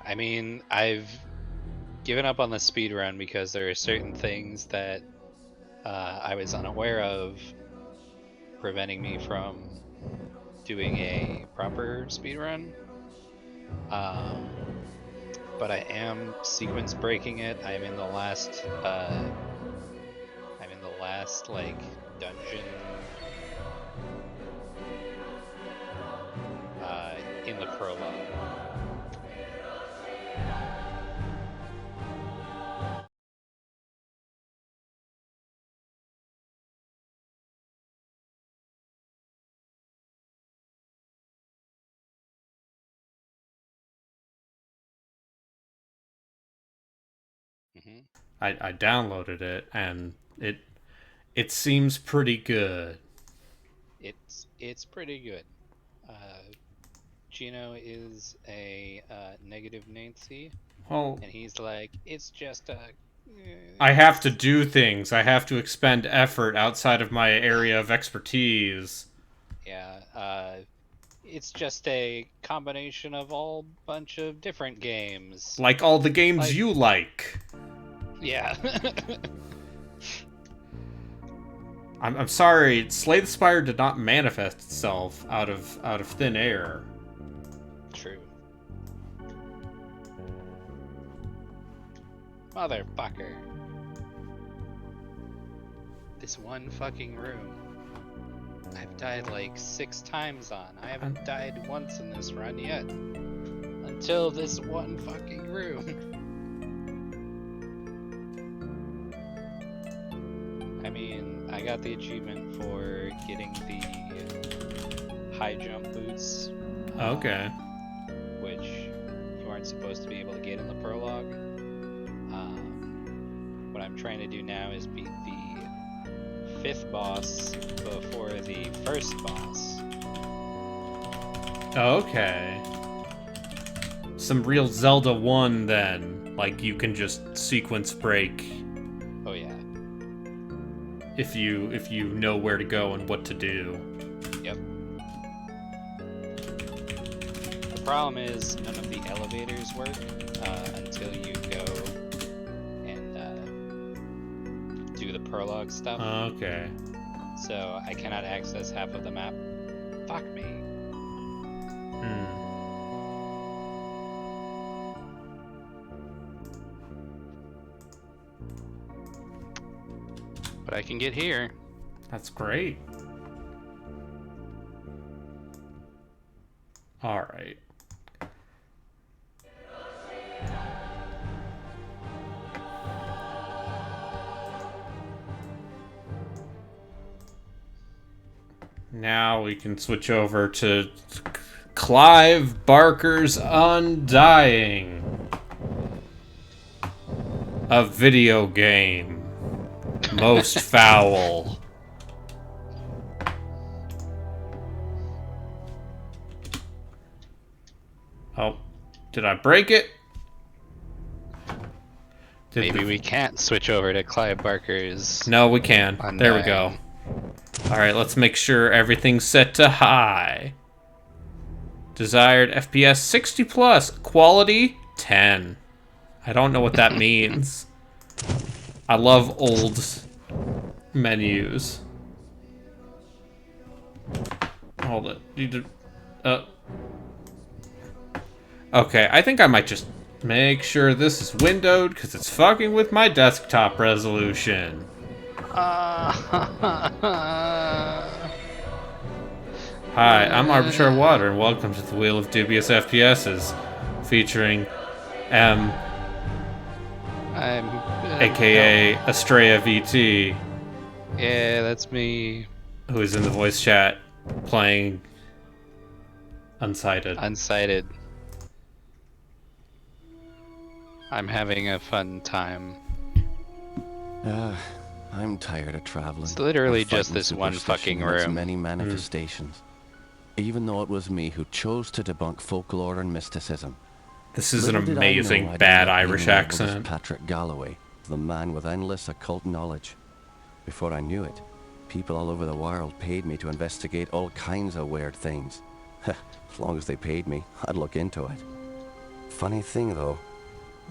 I mean, I've given up on the speed run because there are certain things that I was unaware of preventing me from doing a proper speed run. Um, but I am sequence breaking it. I'm in the last like dungeon in the prologue. hmm I downloaded it and it seems pretty good. it's pretty good. Uh, Gino is a negative Nancy, Well, and he's like, it's just a, I have to it's do things. I have to expend effort outside of my area of expertise. yeah, it's just a combination of all bunch of different games. Like all the games Like, you like. yeah, I'm sorry, Slay the Spire did not manifest itself out of thin air. true, motherfucker. This one fucking room. I've died like 6 times on. I And haven't died once in this run yet. Until this one fucking room. I mean, I got the achievement for getting the high jump boots, okay. which you aren't supposed to be able to get in the prologue. What I'm trying to do now is beat the 5th boss before the 1st boss. Okay. Some real Zelda 1 then. Like you can just sequence break Oh yeah, if you know where to go and what to do. yep. The problem is none of the elevators work until you go and do the prologue stuff. Okay. So I cannot access half of the map. Fuck me. Hmm. But I can get here. That's great. All right. Now we can switch over to Clive Barker's Undying, a video game. Most foul. Oh, did I break it? Did Maybe the... we can't switch over to Clive Barker's No, we can. There we go. Undying. Alright, let's make sure everything's set to high. Desired FPS 60 plus. Quality 10. I don't know what that means. I love old menus. Hold it. Okay, I think I might just make sure this is windowed because it's fucking with my desktop resolution. Hi, I'm Arbitrary Water, and welcome to the Wheel of Dubious FPSes, featuring M, I'm aka Estrella VT, Yeah, that's me. who is in the voice chat playing Unsighted. Unsighted. I'm having a fun time. I'm tired of traveling. It's literally and just fighting this one superstition fucking in its room. many manifestations. Even though it was me who chose to debunk folklore and mysticism. This is an Little did I know amazing I'd bad end up being Irish labeled as accent. Patrick Galloway, the man with endless occult knowledge. Before I knew it, people all over the world paid me to investigate all kinds of weird things. As long as they paid me, I'd look into it. Funny thing, though,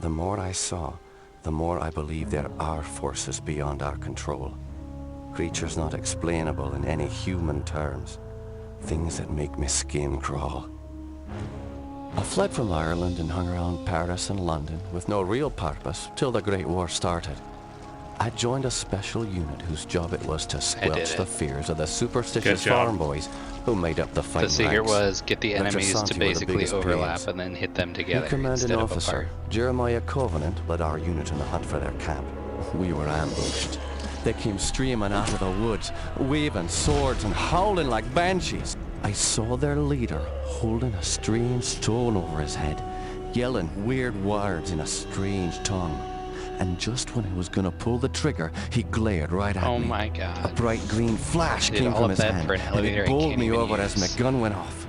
the more I saw, the more I believe there are forces beyond our control. Creatures not explainable in any human terms. Things that make my skin crawl. I fled from Ireland and hung around Paris and London with no real purpose till the Great War started. I joined a special unit whose job it was to squelch the fears of the superstitious farm boys who made up the fighting ranks. The secret was get the enemies to Trasanti were the basically biggest overlap pains. and then hit them New together commanding instead of officer, apart. Jeremiah Covenant, led our unit in the hunt for their camp. We were ambushed. They came streaming out of the woods, waving swords and howling like banshees. I saw their leader holding a strange stone over his head, yelling weird words in a strange tongue. And just when I was gonna pull the trigger, he glared right at me. Oh my god. A bright green flash Did came all from of his that hand, for an and elevator it I bowled can't me even over as my use. gun went off.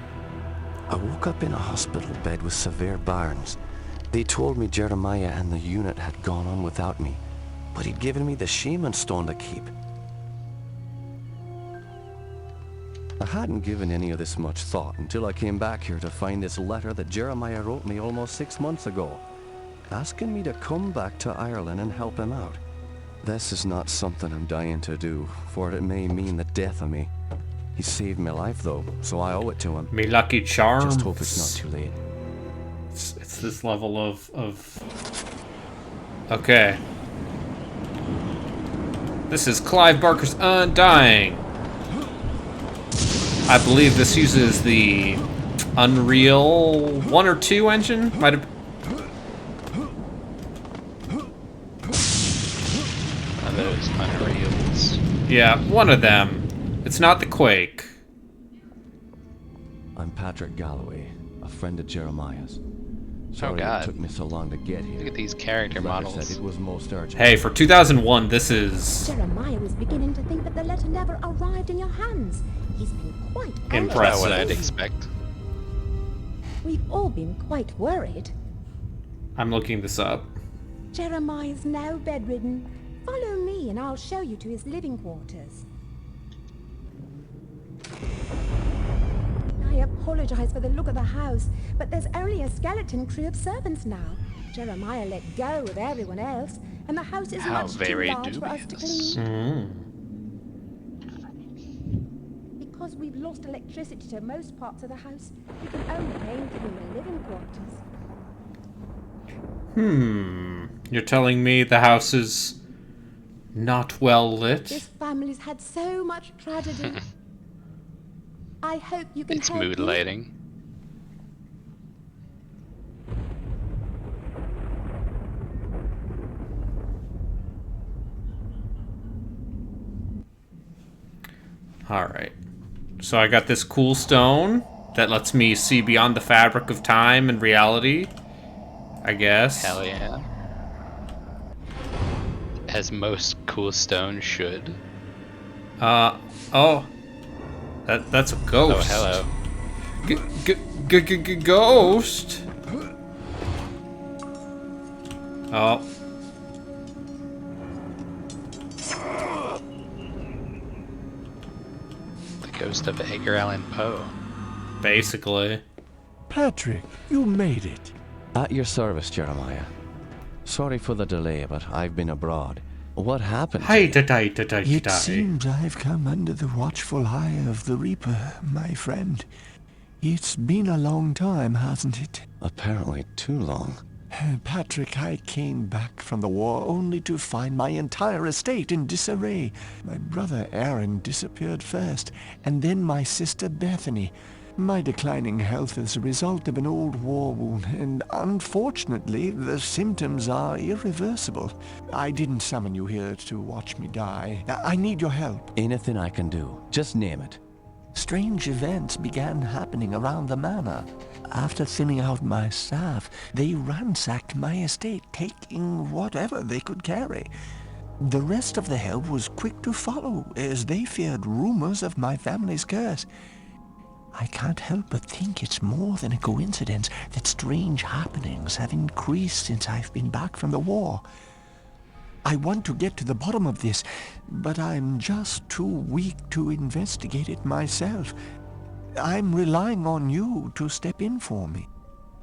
I woke up in a hospital bed with severe burns. They told me Jeremiah and the unit had gone on without me, but he'd given me the shaman stone to keep. I hadn't given any of this much thought until I came back here to find this letter that Jeremiah wrote me almost 6 months ago, asking me to come back to Ireland and help him out. This is not something I'm dying to do, for it may mean the death of me. He saved my life though, so I owe it to him. Me lucky charms. Just hope it's not too late. It's this level of... Okay. This is Clive Barker's Undying. I believe this uses the Unreal 1 or 2 engine. Might have... One of those Unreals. Yeah, one of them. It's not the Quake. I'm Patrick Galloway, a friend of Jeremiah's. Sorry God. it took me so long to get here. Look at these character Like I models. said, it was most urgent. Hey, for 2001, this is Jeremiah was beginning to think that the letter never arrived in your hands. He's been quite Impressive. That's what I'd anxious. expect. We've all been quite worried. I'm looking this up. Jeremiah's now bedridden. Follow me and I'll show you to his living quarters. I apologize for the look of the house, but there's only a skeleton crew of servants now. Jeremiah let go of everyone else, and the house is How much too very large for us to dubious. clean. Because we've lost electricity to most parts of the house, we can only maintain the living quarters. You're telling me the house is not well lit? This family's had so much tragedy. I hope you can It's help mood me. lighting. Alright. So I got this cool stone that lets me see beyond the fabric of time and reality, I guess. Hell yeah. As most cool stones should. Oh. That's a ghost. Oh, hello. Ghost? Oh. The ghost of Edgar Allan Poe. Basically. Patrick, you made it. At your service, Jeremiah. Sorry for the delay, but I've been abroad. What happened? It seems I've come under the watchful eye of the Reaper, my friend. It's been a long time, hasn't it? Apparently too long. Patrick, I came back from the war only to find my entire estate in disarray. My brother Aaron disappeared first, and then my sister Bethany. My declining health is a result of an old war wound, and unfortunately, the symptoms are irreversible. I didn't summon you here to watch me die. I need your help. Anything I can do. Just name it. Strange events began happening around the manor. After thinning out my staff, they ransacked my estate, taking whatever they could carry. The rest of the help was quick to follow, as they feared rumors of my family's curse. I can't help but think it's more than a coincidence that strange happenings have increased since I've been back from the war. I want to get to the bottom of this, but I'm just too weak to investigate it myself. I'm relying on you to step in for me.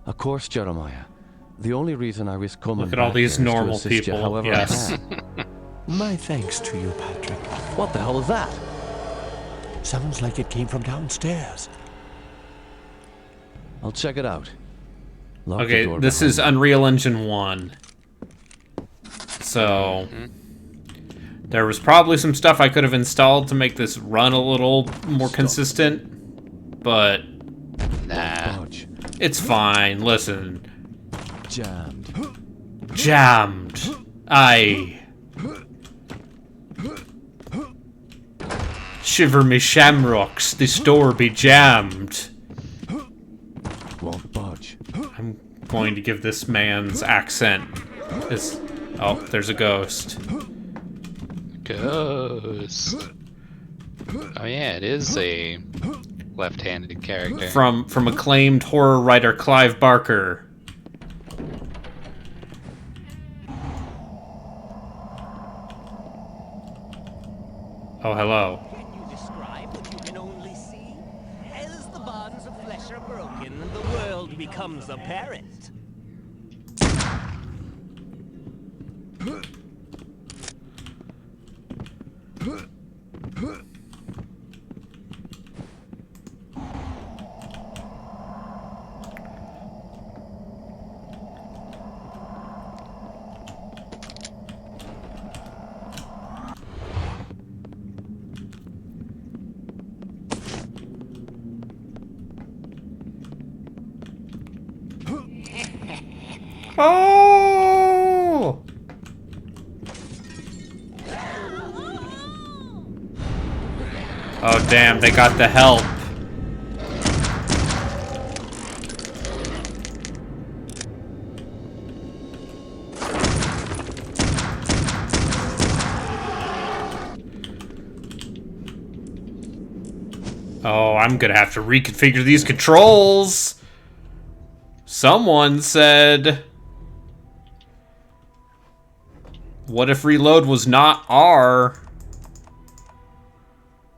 Of course, Jeremiah. The only reason I was coming Look at all back these here is to normal assist you people. however Yes. I can. My thanks to you, Patrick. What the hell is that? Sounds like it came from downstairs. I'll check it out. Lock the Okay, door this behind is me. Unreal Engine 1. So, there was probably some stuff I could have installed to make this run a little more consistent, but Nah. Dodge. it's fine. Listen, Jammed. jammed. Aye. Shiver me shamrocks, this door be jammed. Won't budge. I'm going to give this man's accent. Oh, there's a ghost. Ghost. Oh yeah, it is a left-handed character. From acclaimed horror writer Clive Barker. Oh, hello. Can you describe what you can only see? As the bonds of flesh are broken, the world becomes apparent. Oh! Oh, damn, they got the help. Oh, I'm gonna have to reconfigure these controls. Someone said, what if reload was not R?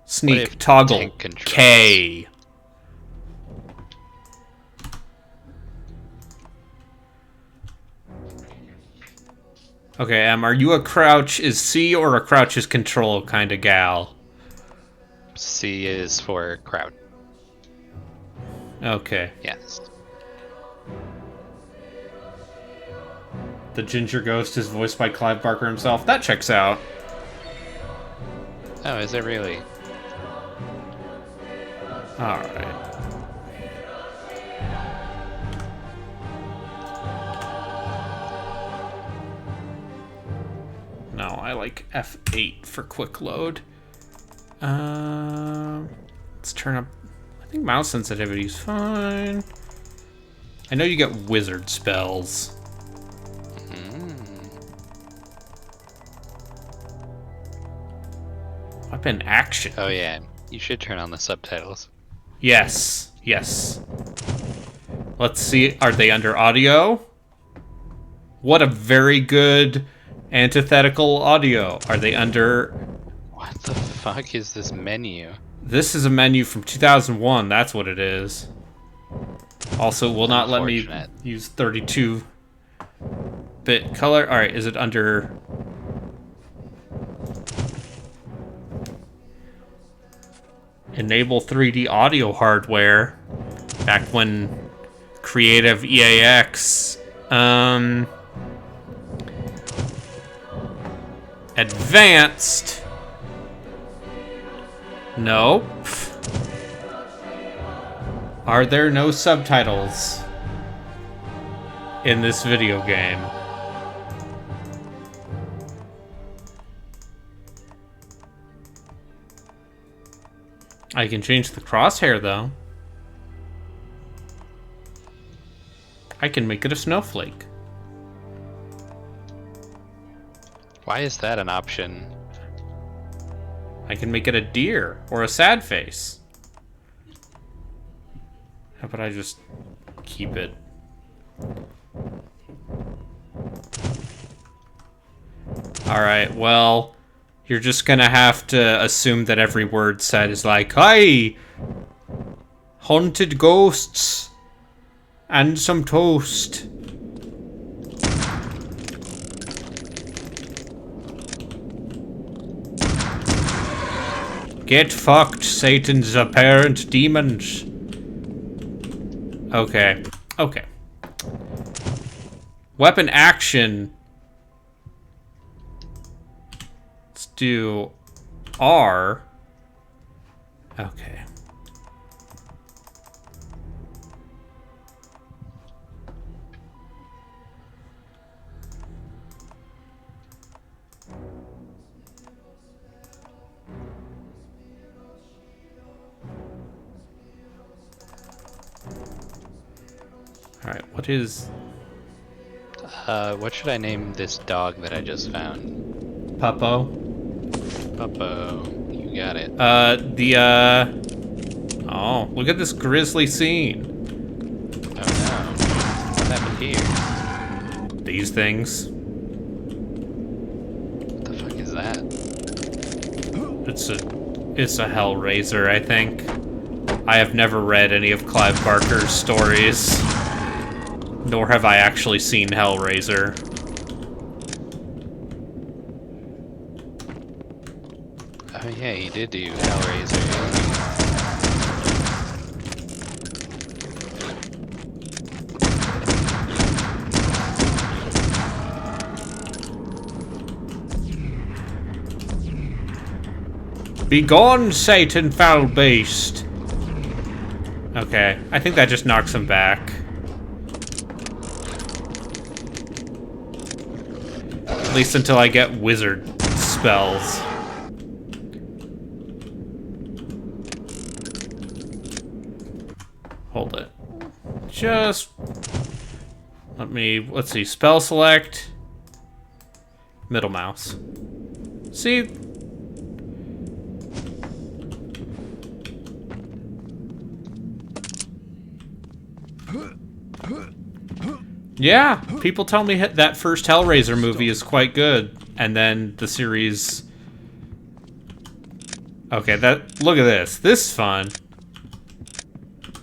Sneak, if toggle, tank controls? K. Okay, are you a crouch is C or a crouch is control kind of gal? C is for crowd. Okay. Yes. The Ginger Ghost is voiced by Clive Barker himself. That checks out. Oh, is it really? Alright. No, I like F8 for quick load. Let's turn up... I think mouse sensitivity is fine. I know you get wizard spells. Weapon action. Oh yeah, you should turn on the subtitles. Yes, yes. Let's see, are they under audio? What a very good antithetical audio. Are they under... What the fuck is this menu? This is a menu from 2001, that's what it is. Also, will not let me Unfortunate. use 32-bit color. Alright, is it under... Enable 3D audio hardware. Back when Creative EAX. Advanced. Nope. Are there no subtitles in this video game? I can change the crosshair, though. I can make it a snowflake. Why is that an option? I can make it a deer or a sad face. How about I just keep it? Alright, well, you're just gonna have to assume that every word said is like, hi! Haunted ghosts! And some toast. Get fucked, Satan's apparent demons. Okay. Okay. Weapon action. Let's do R. Okay. Alright, what is... What should I name this dog that I just found? Puppo? Puppo. You got it. Oh, look at this grisly scene. Oh no. What happened here? These things. What the fuck is that? It's a Hellraiser, I think. I have never read any of Clive Barker's stories. Nor have I actually seen Hellraiser. Oh yeah, he did do Hellraiser. Begone, Satan, foul beast! Okay, I think that just knocks him back. At least until I get wizard spells. Hold it. Just... let's see, spell select. Middle mouse. See? Yeah, people tell me that first Hellraiser movie is quite good, and then the series... Okay, look at this. This is fun.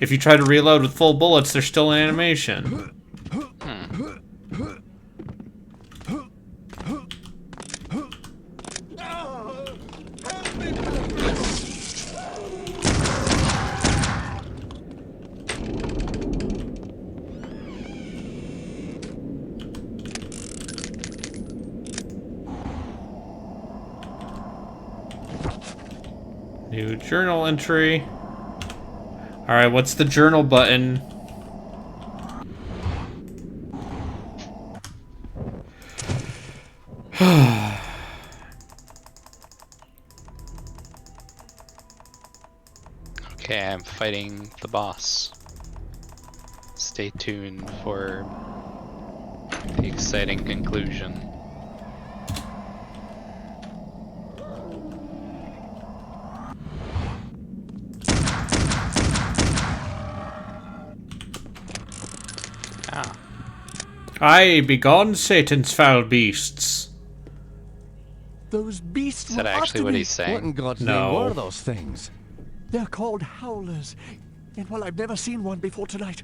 If you try to reload with full bullets, they're still in animation. New journal entry. Alright, what's the journal button? Okay, I'm fighting the boss. Stay tuned for the exciting conclusion. Ah. Aye, begone, Satan's foul beasts. Those beasts Is that were actually after what me. he's What in saying? God's No. name were those things? They're called howlers. And while I've never seen one before tonight,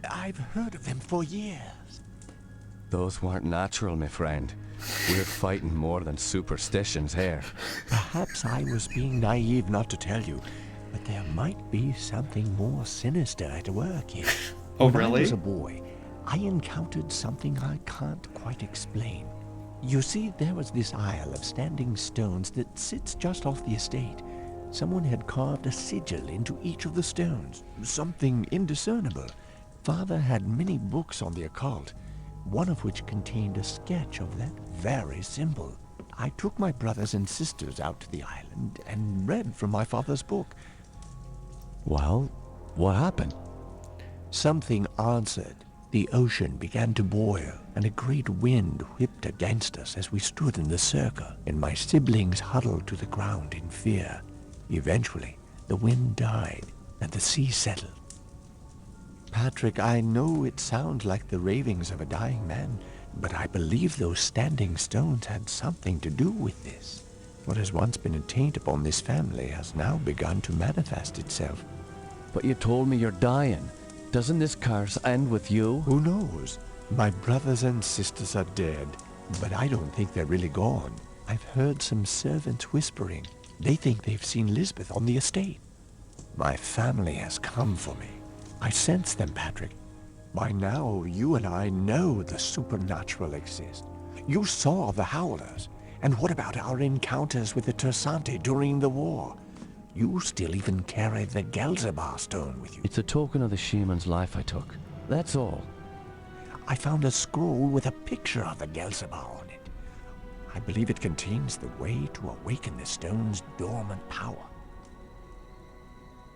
I've heard of them for years. Those weren't natural, my friend. We're fighting more than superstitions here. Perhaps I was being naive not to tell you, but there might be something more sinister at work here. Oh, When I really? was a boy, I encountered something I can't quite explain. You see, there was this isle of standing stones that sits just off the estate. Someone had carved a sigil into each of the stones, something indiscernible. Father had many books on the occult, one of which contained a sketch of that very symbol. I took my brothers and sisters out to the island and read from my father's book. Well, what happened? Something answered. The ocean began to boil, and a great wind whipped against us as we stood in the circle, and my siblings huddled to the ground in fear. Eventually, the wind died, and the sea settled. Patrick, I know it sounds like the ravings of a dying man, but I believe those standing stones had something to do with this. What has once been a taint upon this family has now begun to manifest itself. But you told me you're dying. Doesn't this curse end with you? Who knows? My brothers and sisters are dead, but I don't think they're really gone. I've heard some servants whispering. They think they've seen Lisbeth on the estate. My family has come for me. I sense them, Patrick. By now, you and I know the supernatural exists. You saw the Howlers. And what about our encounters with the Tersante during the war? You still even carry the Gelzebah stone with you. It's a token of the shaman's life I took. That's all. I found a scroll with a picture of the Gelzebah on it. I believe it contains the way to awaken the stone's dormant power.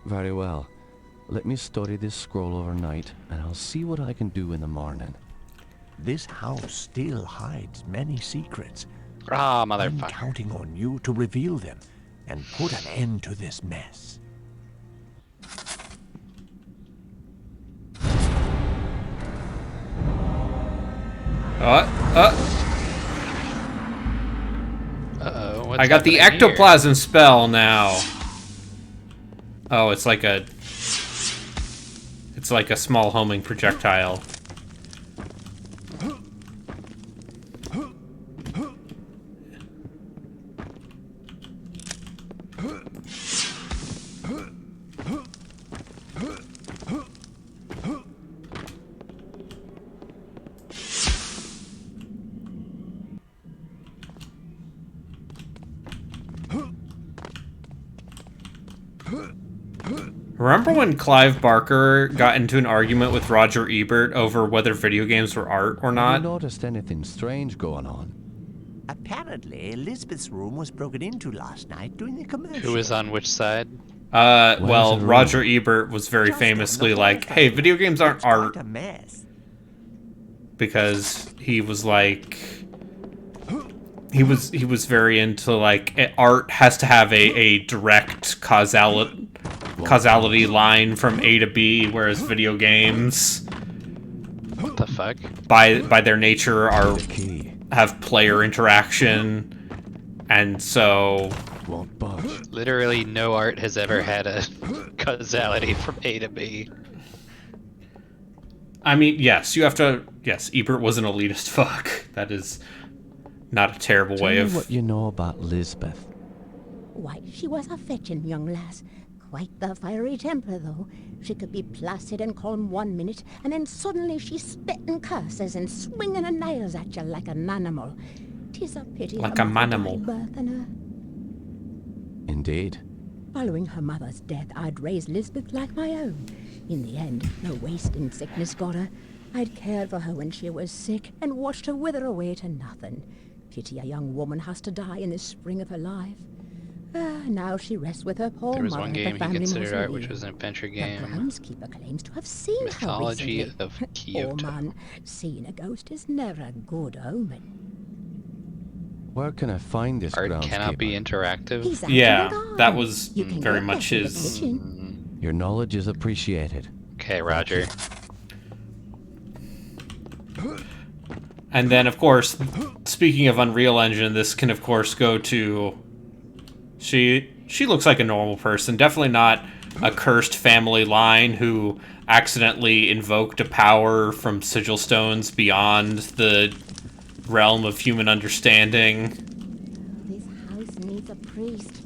Very well. Let me study this scroll overnight, and I'll see what I can do in the morning. This house still hides many secrets. Ah, I'm motherfucker. counting on you to reveal them and put an end to this mess. Uh-oh, what's I got the happening here? ectoplasm spell now. Oh, it's like a small homing projectile. Remember when Clive Barker got into an argument with Roger Ebert over whether video games were art or Have not? you noticed anything strange going on? Apparently, Elizabeth's room was broken into last night during the commercial. Who was on which side? Well, it Roger wrong? Ebert was very Just on famously the like, Wi-Fi. hey, video games aren't It's quite art, a mess. because he was like, he was very into like, art has to have a direct causality line from A to B, whereas video games, What the fuck? by their nature, are The key have player interaction, and so won't budge. Literally no art has ever had a causality from A to B. I mean, yes, you have to. Yes, Ebert was an elitist fuck. That is not a terrible Tell way me of. what you know about Lisbeth. Why, she was a fetching young lass. Quite the fiery temper, though. She could be placid and calm one minute, and then suddenly she's spitting curses and swinging her nails at you like an animal. 'Tis a pity Like her a mother manimal. died birthing her. Indeed. Following her mother's death, I'd raised Lisbeth like my own. In the end, the wasting sickness got her. I'd cared for her when she was sick and watched her wither away to nothing. Pity a young woman has to die in the spring of her life. Now she rests with her poor There was mother one at the game he family considered art, which mausoleum. was an adventure The game. groundskeeper claims to have seen Mythology her recently. of Poor Kyoto. man, seeing a ghost is never a good omen. Where can I find this Art cannot be groundskeeper? interactive. He's actually Yeah, gone. that was You can very get much that in the his. kitchen. Your knowledge is appreciated. Okay, Roger. And then, of course, speaking of Unreal Engine, this can, of course, go to. She looks like a normal person. Definitely not a cursed family line who accidentally invoked a power from sigil stones beyond the realm of human understanding. This house needs a priest.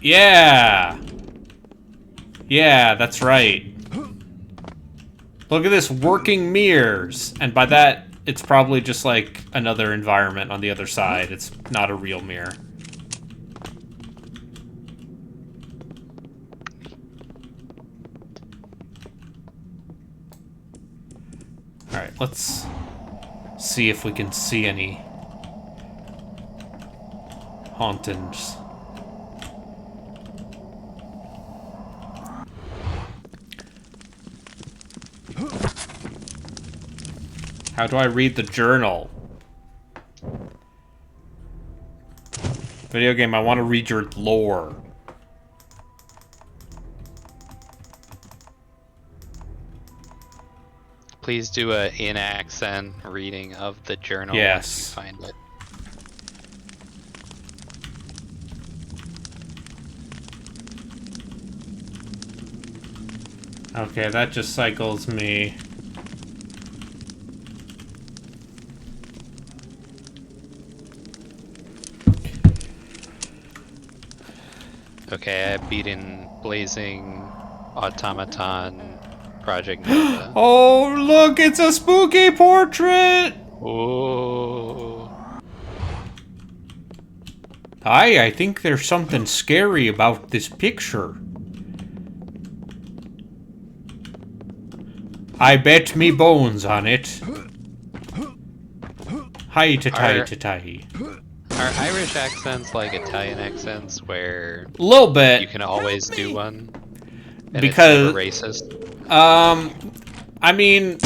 Yeah! Yeah, that's right. Look at this, working mirrors! And by that, it's probably just like another environment on the other side. It's not a real mirror. Alright, let's see if we can see any hauntings. How do I read the journal? Video game, I want to read your lore. Please do a in-accent reading of the journal Yes. once you find it. Okay, that just cycles me. Okay, I've beaten Blazing, Automaton, Project Nova. Oh, look, it's a spooky portrait! Oh, I think there's something scary about this picture. I bet me bones on it. Hi-ta-tai-ta-tai. are Irish accents like Italian accents where Little bit. you can always do one and it's never Because, racist? I mean,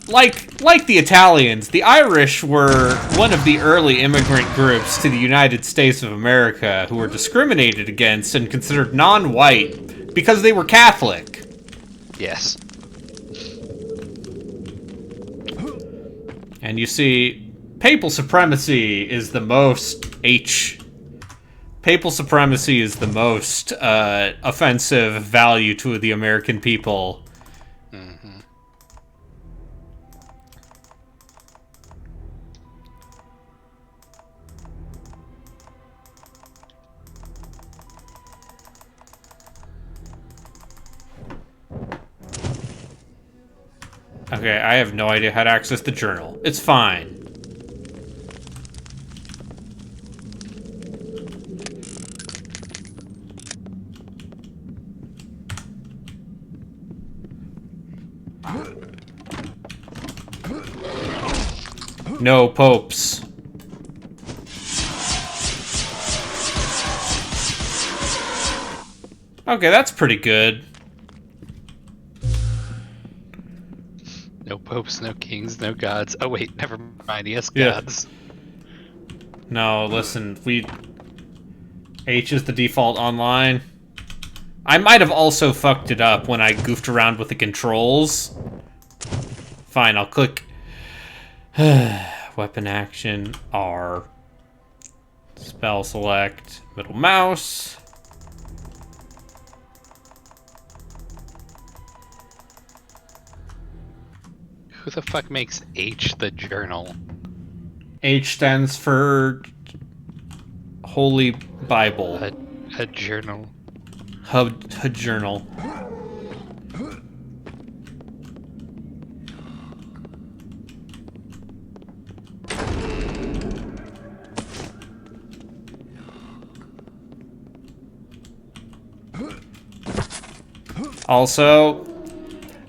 like the Italians, the Irish were one of the early immigrant groups to the United States of America who were discriminated against and considered non-white because they were Catholic. Yes. And you see, papal supremacy is the most Papal supremacy is the most offensive value to the American people. Mm-hmm. Okay, I have no idea how to access the journal. It's fine. No popes. Okay, that's pretty good. No popes, no kings, no gods. Oh wait, never mind. Yes, Yeah. gods. No, listen, H is the default online. I might have also fucked it up when I goofed around with the controls. Fine, I'll click weapon action, R. Spell select, middle mouse. Who the fuck makes H the journal? H stands for Holy Bible. A journal. Hub journal. Also,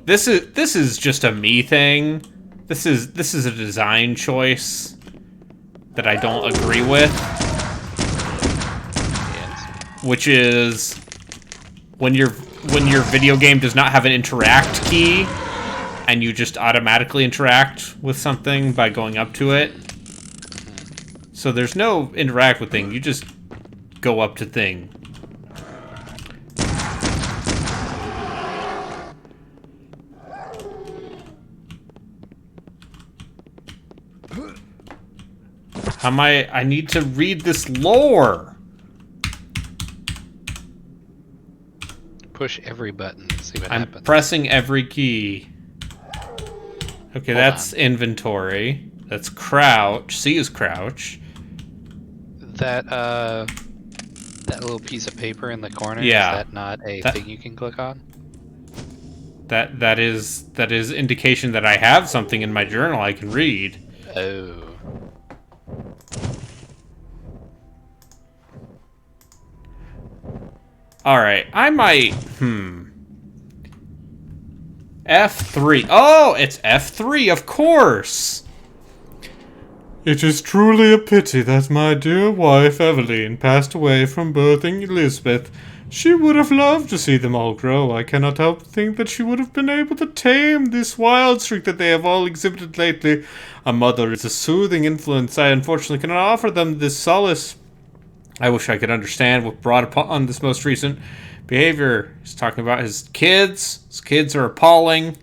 this is just a me thing. This is a design choice that I don't agree with, Yes. which is when your video game does not have an interact key and you just automatically interact with something by going up to it. So there's no interact with thing, you just go up to thing. I need to read this lore. Push every button and see what I'm happens. pressing every key. Okay, Hold that's on. inventory. That's crouch. C is crouch. That little piece of paper in the corner, Yeah. is that not a That- thing you can click on? That is indication that I have something in my journal I can read. Oh. Alright, I might... F3. Oh, it's F3, of course! It is truly a pity that my dear wife, Eveline, passed away from birthing Elizabeth. She would have loved to see them all grow. I cannot help but think that she would have been able to tame this wild streak that they have all exhibited lately. A mother is a soothing influence. I unfortunately cannot offer them this solace. I wish I could understand what brought upon this most recent behavior. He's talking about his kids. His kids are appalling.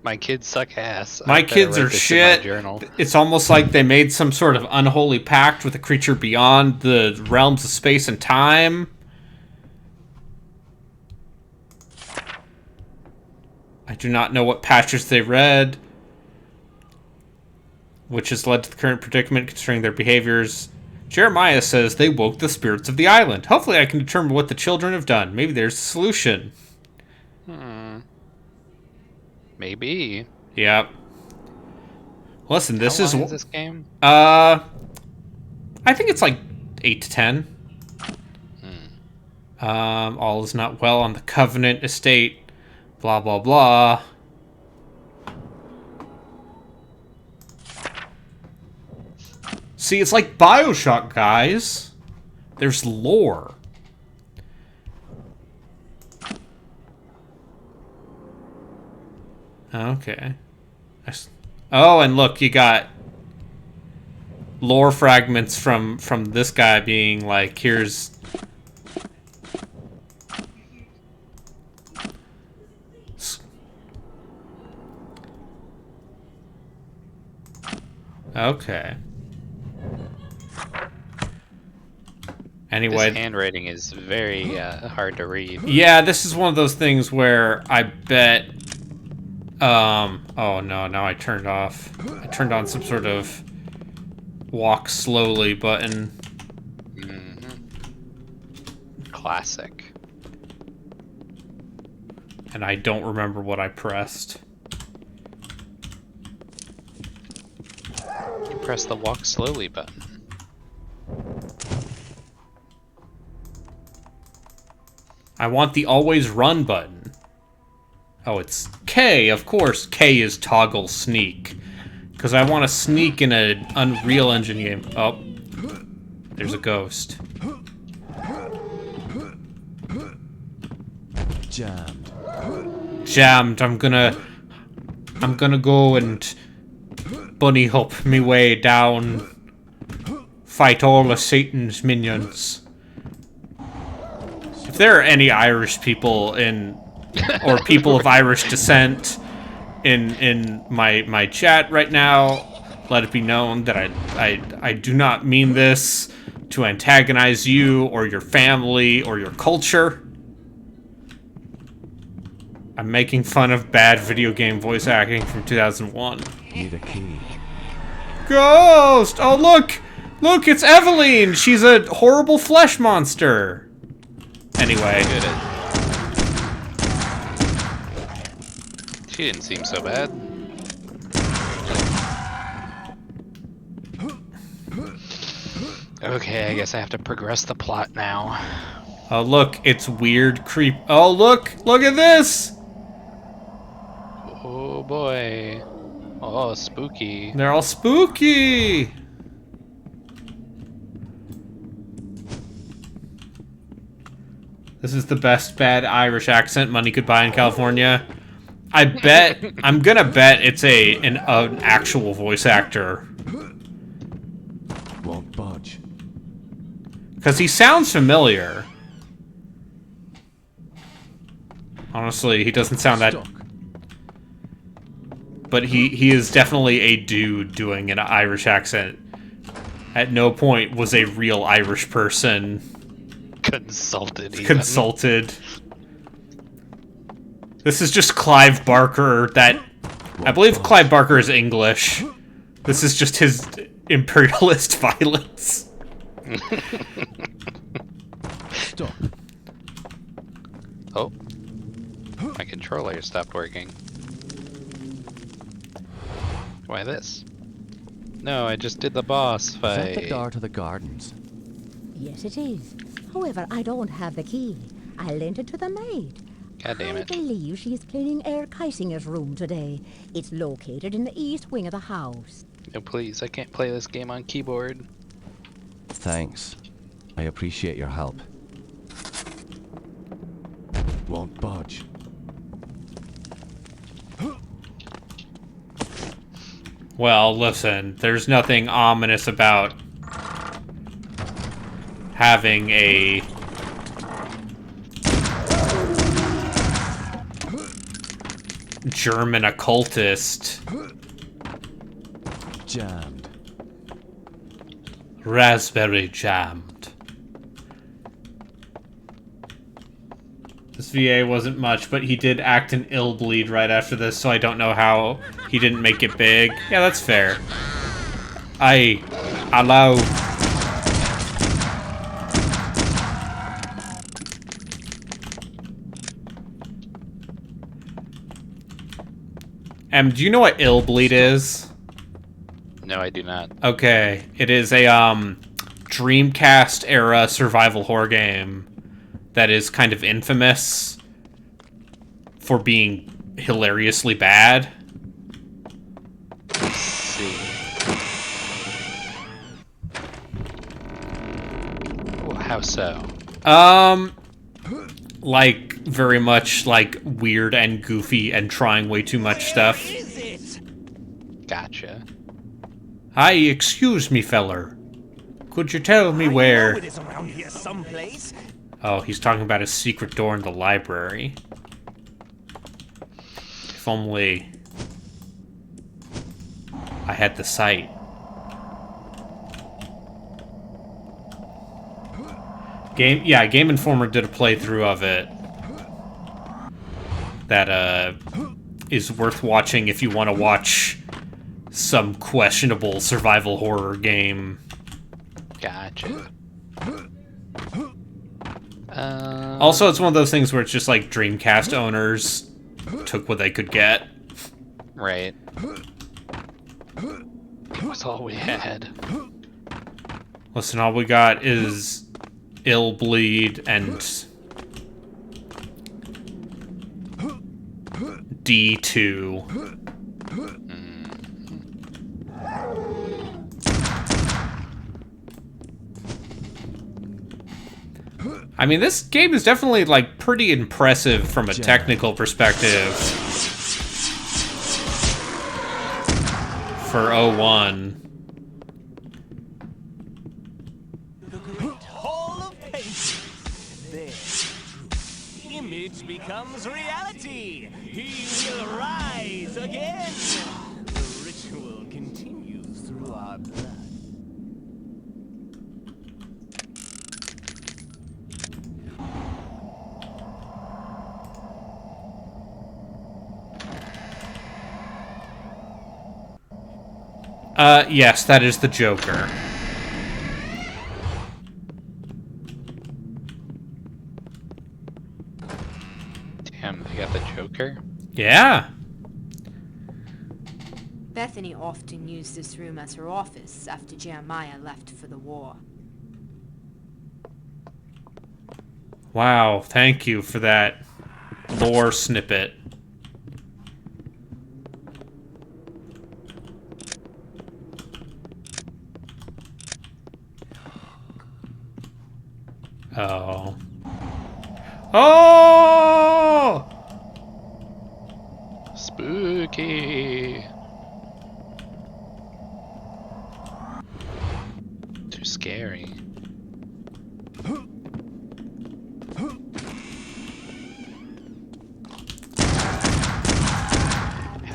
My kids suck ass. My I better kids write are this in my shit. journal. It's almost like they made some sort of unholy pact with a creature beyond the realms of space and time. I do not know what patches they read. which has led to the current predicament concerning their behaviors. Jeremiah says they woke the spirits of the island. Hopefully I can determine what the children have done. Maybe there's a solution. Maybe. Yep. Listen, this How is... long is this game? I think it's like 8 to 10. All is not well on the Covenant estate. Blah, blah, blah. See, it's like BioShock, guys. There's lore. Okay. Oh, and look, you got lore fragments from this guy being like, here's... Okay. Anyway, This handwriting is very hard to read. yeah, this is one of those things where I bet... oh no, now I turned off. I turned on some sort of walk slowly button. Classic. And I don't remember what I pressed. You press the walk slowly button. I want the always run button. Oh, it's K, of course. K is toggle sneak. Because I want to sneak in an Unreal Engine game. Oh, there's a ghost. Jammed. Jammed. I'm gonna go and bunny hop me way down. Fight all of Satan's minions. If there are any Irish people in, or people of Irish descent in my chat right now, let it be known that I do not mean this to antagonize you or your family or your culture. I'm making fun of bad video game voice acting from 2001. Need a key. Ghost! Oh, look! Look, it's Eveline! She's a horrible flesh monster! Anyway. Good She didn't seem so bad. Okay, I guess I have to progress the plot now. Oh, look, it's weird creep. Oh, look! Look at this! Oh boy. Oh, spooky. They're all spooky! This is the best bad Irish accent money could buy in California. I bet, I'm gonna bet it's an actual voice actor. Won't budge. Because he sounds familiar. Honestly, he doesn't sound that... Stuck. But he is definitely a dude doing an Irish accent. At no point was a real Irish person Consulted even. consulted. This is just Clive Barker that... I believe Clive Barker is English. This is just his imperialist violence. Stuck. Oh. My controller stopped working. Why this? No, I just did the boss Is that the fight. door to the gardens? Yes, it is. However, I don't have the key. I lent it to the maid. God damn I it. believe she's cleaning Air Keisinger's room today. It's located in the east wing of the house. No, please, I can't play this game on keyboard. Thanks. I appreciate your help. Won't budge. Well, listen, there's nothing ominous about having a German occultist Jammed. raspberry jammed. This VA wasn't much, but he did act an ill bleed right after this, so I don't know how he didn't make it big. Yeah, that's fair. Hello. Do you know what Illbleed is? No, I do not. Okay, it is a Dreamcast era survival horror game that is kind of infamous for being hilariously bad. Let's see. Ooh, how so? Like very much like weird and goofy and trying way too much stuff. Where is it? Gotcha. Hi, excuse me, feller. Could you tell me I know where? it is around here someplace. Oh, he's talking about a secret door in the library. If only I had the sight. Game Informer did a playthrough of it that is worth watching if you want to watch some questionable survival horror game. Gotcha. Also, it's one of those things where it's just like Dreamcast owners took what they could get. Right. It was all we had. Listen, all we got is Illbleed and D2. I mean, this game is definitely, like, pretty impressive from a technical perspective for 01. The great hall of paintings. There, the image becomes reality. He will rise again. The ritual continues through our blood. Yes, that is the Joker. Damn, they got the Joker? Yeah. Bethany often used this room as her office after Jeremiah left for the war. Wow, thank you for that lore snippet. Oh. Oh! Spooky. Too scary. How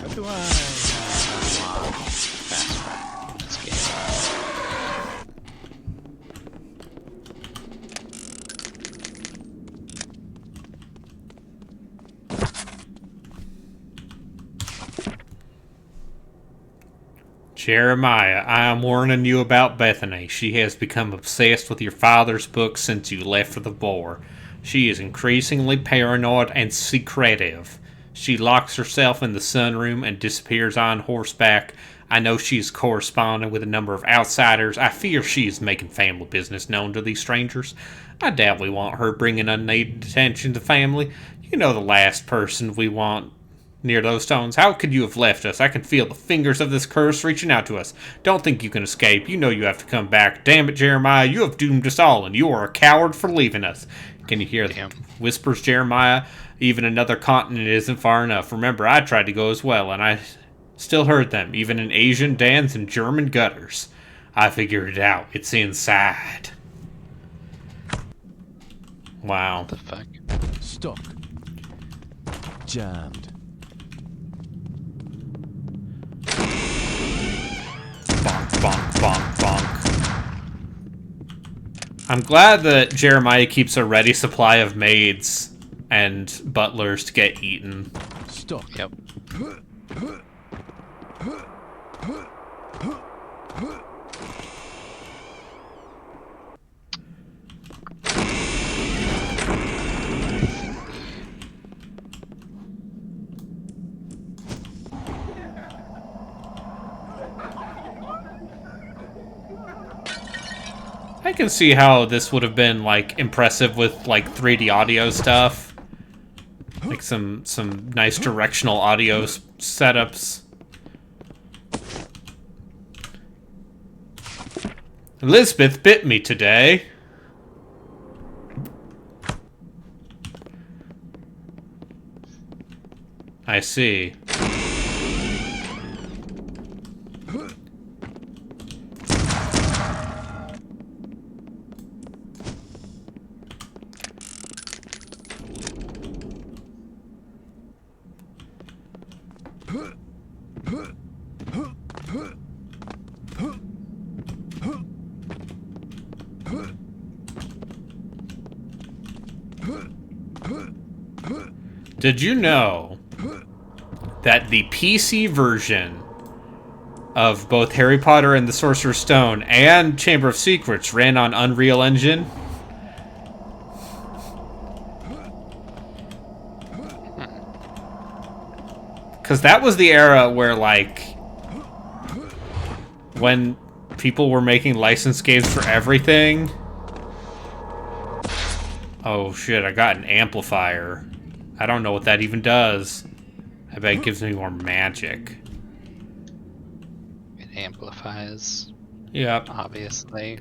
do I unlock fast travel in this game? Jeremiah, I am warning you about Bethany. She has become obsessed with your father's book since you left for the war. She is increasingly paranoid and secretive. She locks herself in the sunroom and disappears on horseback. I know she is corresponding with a number of outsiders. I fear she is making family business known to these strangers. I doubt we want her bringing unneeded attention to family. You know the last person we want near those stones. How could you have left us? I can feel the fingers of this curse reaching out to us. Don't think you can escape. You know you have to come back. Damn it, Jeremiah, you have doomed us all, and you are a coward for leaving us. Can you hear the whispers, Jeremiah? Even another continent isn't far enough. Remember, I tried to go as well, and I still heard them, even in Asian dens and German gutters. I figured it out. It's inside. Wow. What the fuck? Stuck. Jammed. Bonk, bonk, bonk, bonk. I'm glad that Jeremiah keeps a ready supply of maids and butlers to get eaten. Stuck. Yep. I can see how this would have been, like, impressive with, like, 3D audio stuff. Like, some nice directional audio setups. Elizabeth bit me today. I see. Did you know that the PC version of both Harry Potter and the Sorcerer's Stone and Chamber of Secrets ran on Unreal Engine? Because that was the era where, like, when people were making licensed games for everything. Oh shit, I got an amplifier. I don't know what that even does. I bet it gives me more magic. It amplifies, Yep. obviously.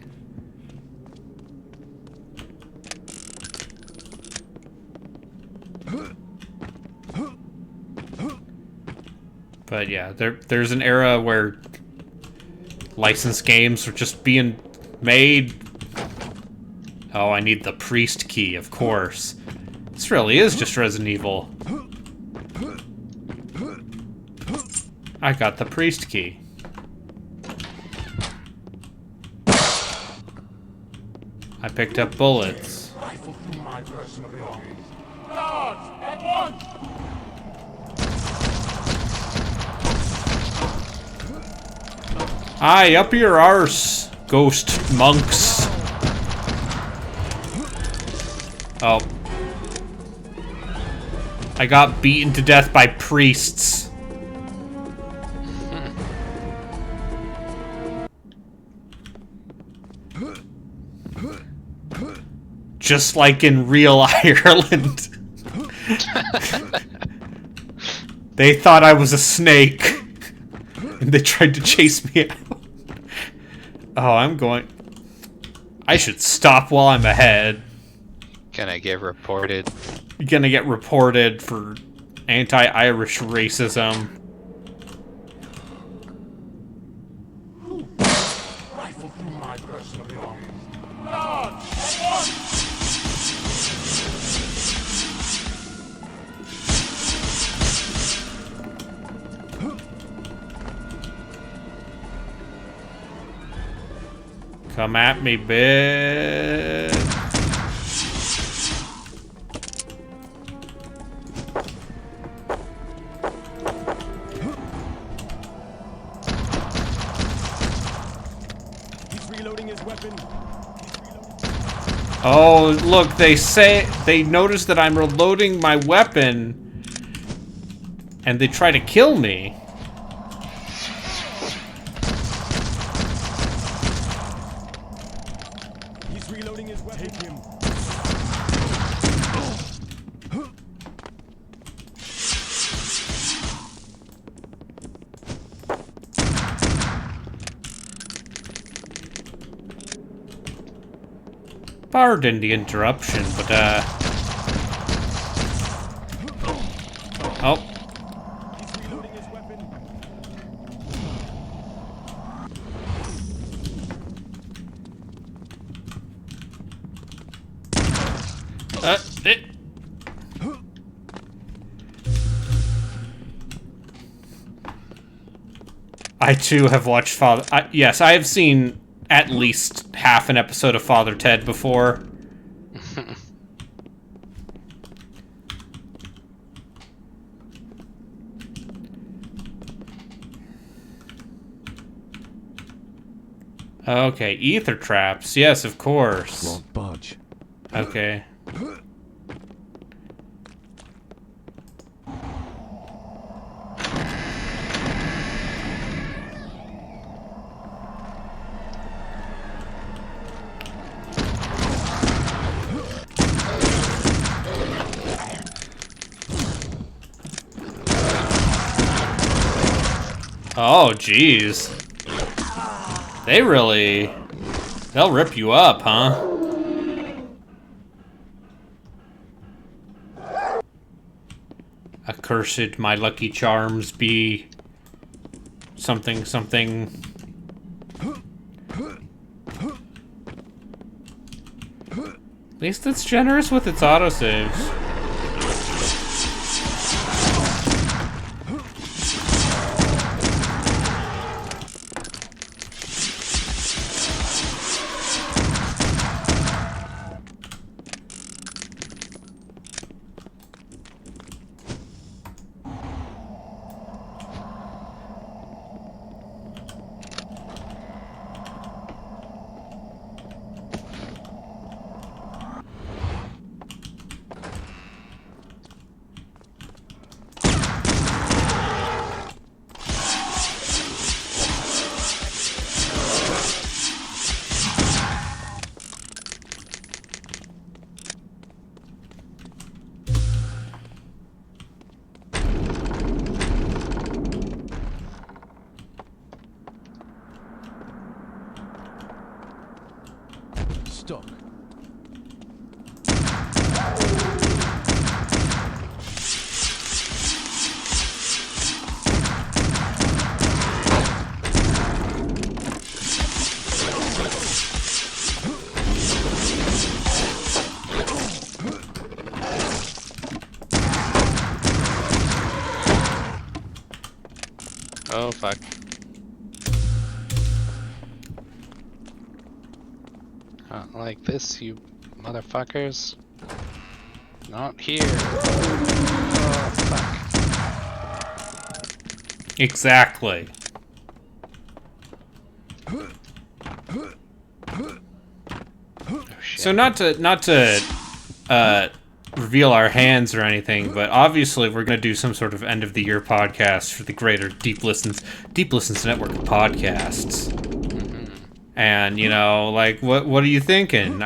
But yeah, there's an era where licensed games were just being made. Oh, I need the priest key, of course. This really is just Resident Evil. I got the priest key. I picked up bullets. Aye, up your arse, ghost monks. Oh. I got beaten to death by priests. Just like in real Ireland. They thought I was a snake. And they tried to chase me out. Oh, I should stop while I'm ahead. Gonna get reported. You're gonna get reported for anti-Irish racism. Come at me, bitch. He's reloading his weapon. Oh, look, they notice that I'm reloading my weapon and they try to kill me. He's reloading his weapon. Take him. Pardon the interruption, but oh. He's reloading his weapon. It. I too have watched Father. Yes, I have seen at least half an episode of Father Ted before. Okay, ether traps. Yes, of course. Won't budge. Okay. Oh, jeez. They'll rip you up, huh? Accursed my lucky charms be something something. At least it's generous with its autosaves. Stuck. Oh, fuck. Not like this, you motherfuckers. Not here. Oh, fuck. Exactly. Oh, shit. So not to reveal our hands or anything, but obviously we're gonna do some sort of end of the year podcast for the greater Deep Listens network of podcasts. And you know, like, what are you thinking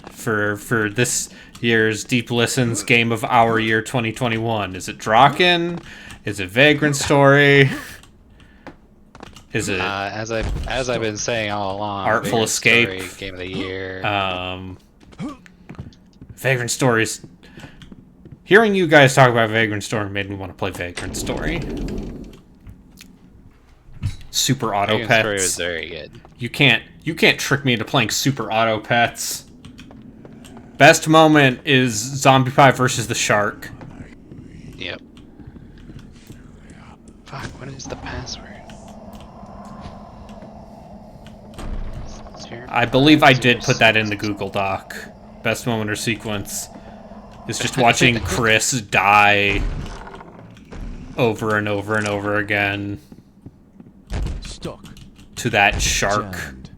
for this year's Deep Listens game of our year 2021? Is it Draken? Is it Vagrant Story? Is it as I've been saying all along, Artful Vagrant Escape? Story, Game of the Year. Vagrant Stories. Hearing you guys talk about Vagrant Story made me want to play Vagrant Story. Super Auto Vagrant Pets. Story was very good. You can't trick me into playing Super Auto Pets. Best moment is Zombie Pie versus the shark. Yep. Fuck, what is the password? I believe I did put that in the Google Doc. Best moment or sequence is just watching Chris die over and over and over again Stuck. to that shark. Jammed.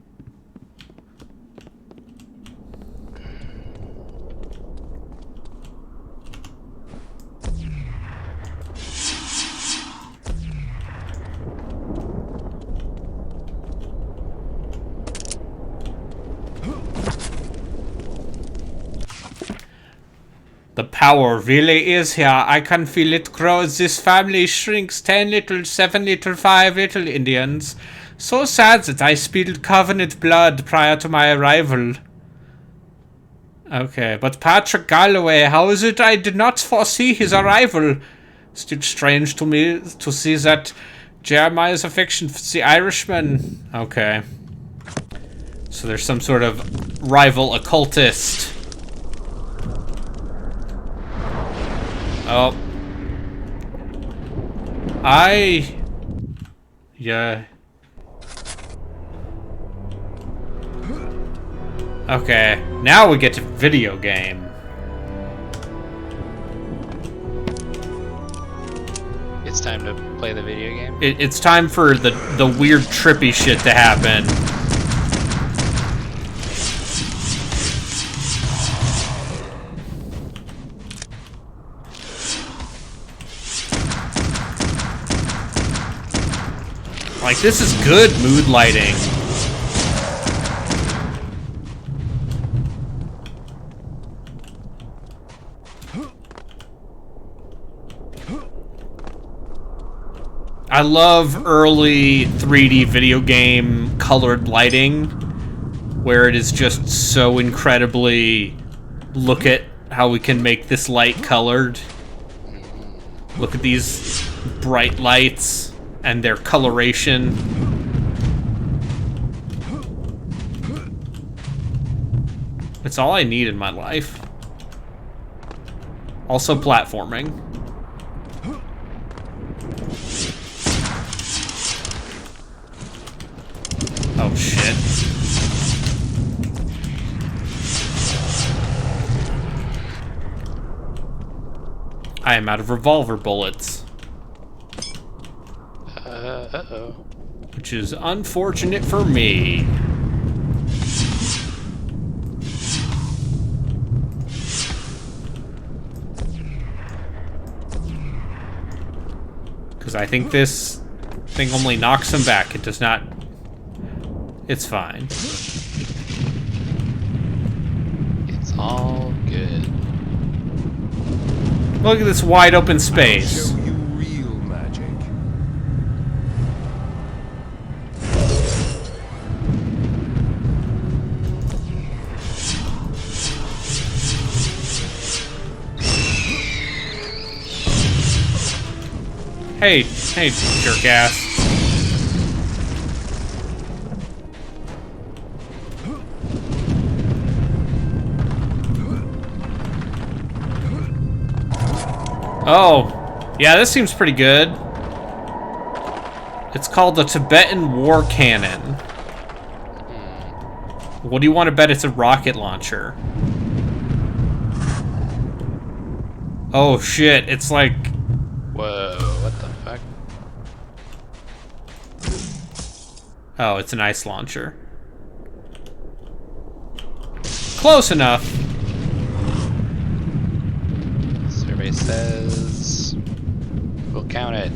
The power really is here. I can feel it grow as this family shrinks. 10 little, 7 little, 5 little Indians. So sad that I spilled covenant blood prior to my arrival. Okay, but Patrick Galloway, how is it I did not foresee his arrival? Still strange to me to see that Jeremiah's affection for the Irishman. Okay. So there's some sort of rival occultist. Oh. Yeah. Okay, now we get to video game. It's time to play the video game. It's time for the weird trippy shit to happen. Like, this is good mood lighting. I love early 3D video game colored lighting, where it is just so incredibly, look at how we can make this light colored. Look at these bright lights and their coloration. It's all I need in my life. Also platforming. Oh shit. I am out of revolver bullets. Uh-oh. Which is unfortunate for me. Because I think this thing only knocks him back. It does not... It's fine. It's all good. Look at this wide open space. Show you real magic. Hey, jerk ass. Oh, yeah, this seems pretty good. It's called the Tibetan War Cannon. What do you want to bet it's a rocket launcher? Oh shit, it's like... Whoa, what the fuck? Oh, it's an ice launcher. Close enough. Survey says we'll count it.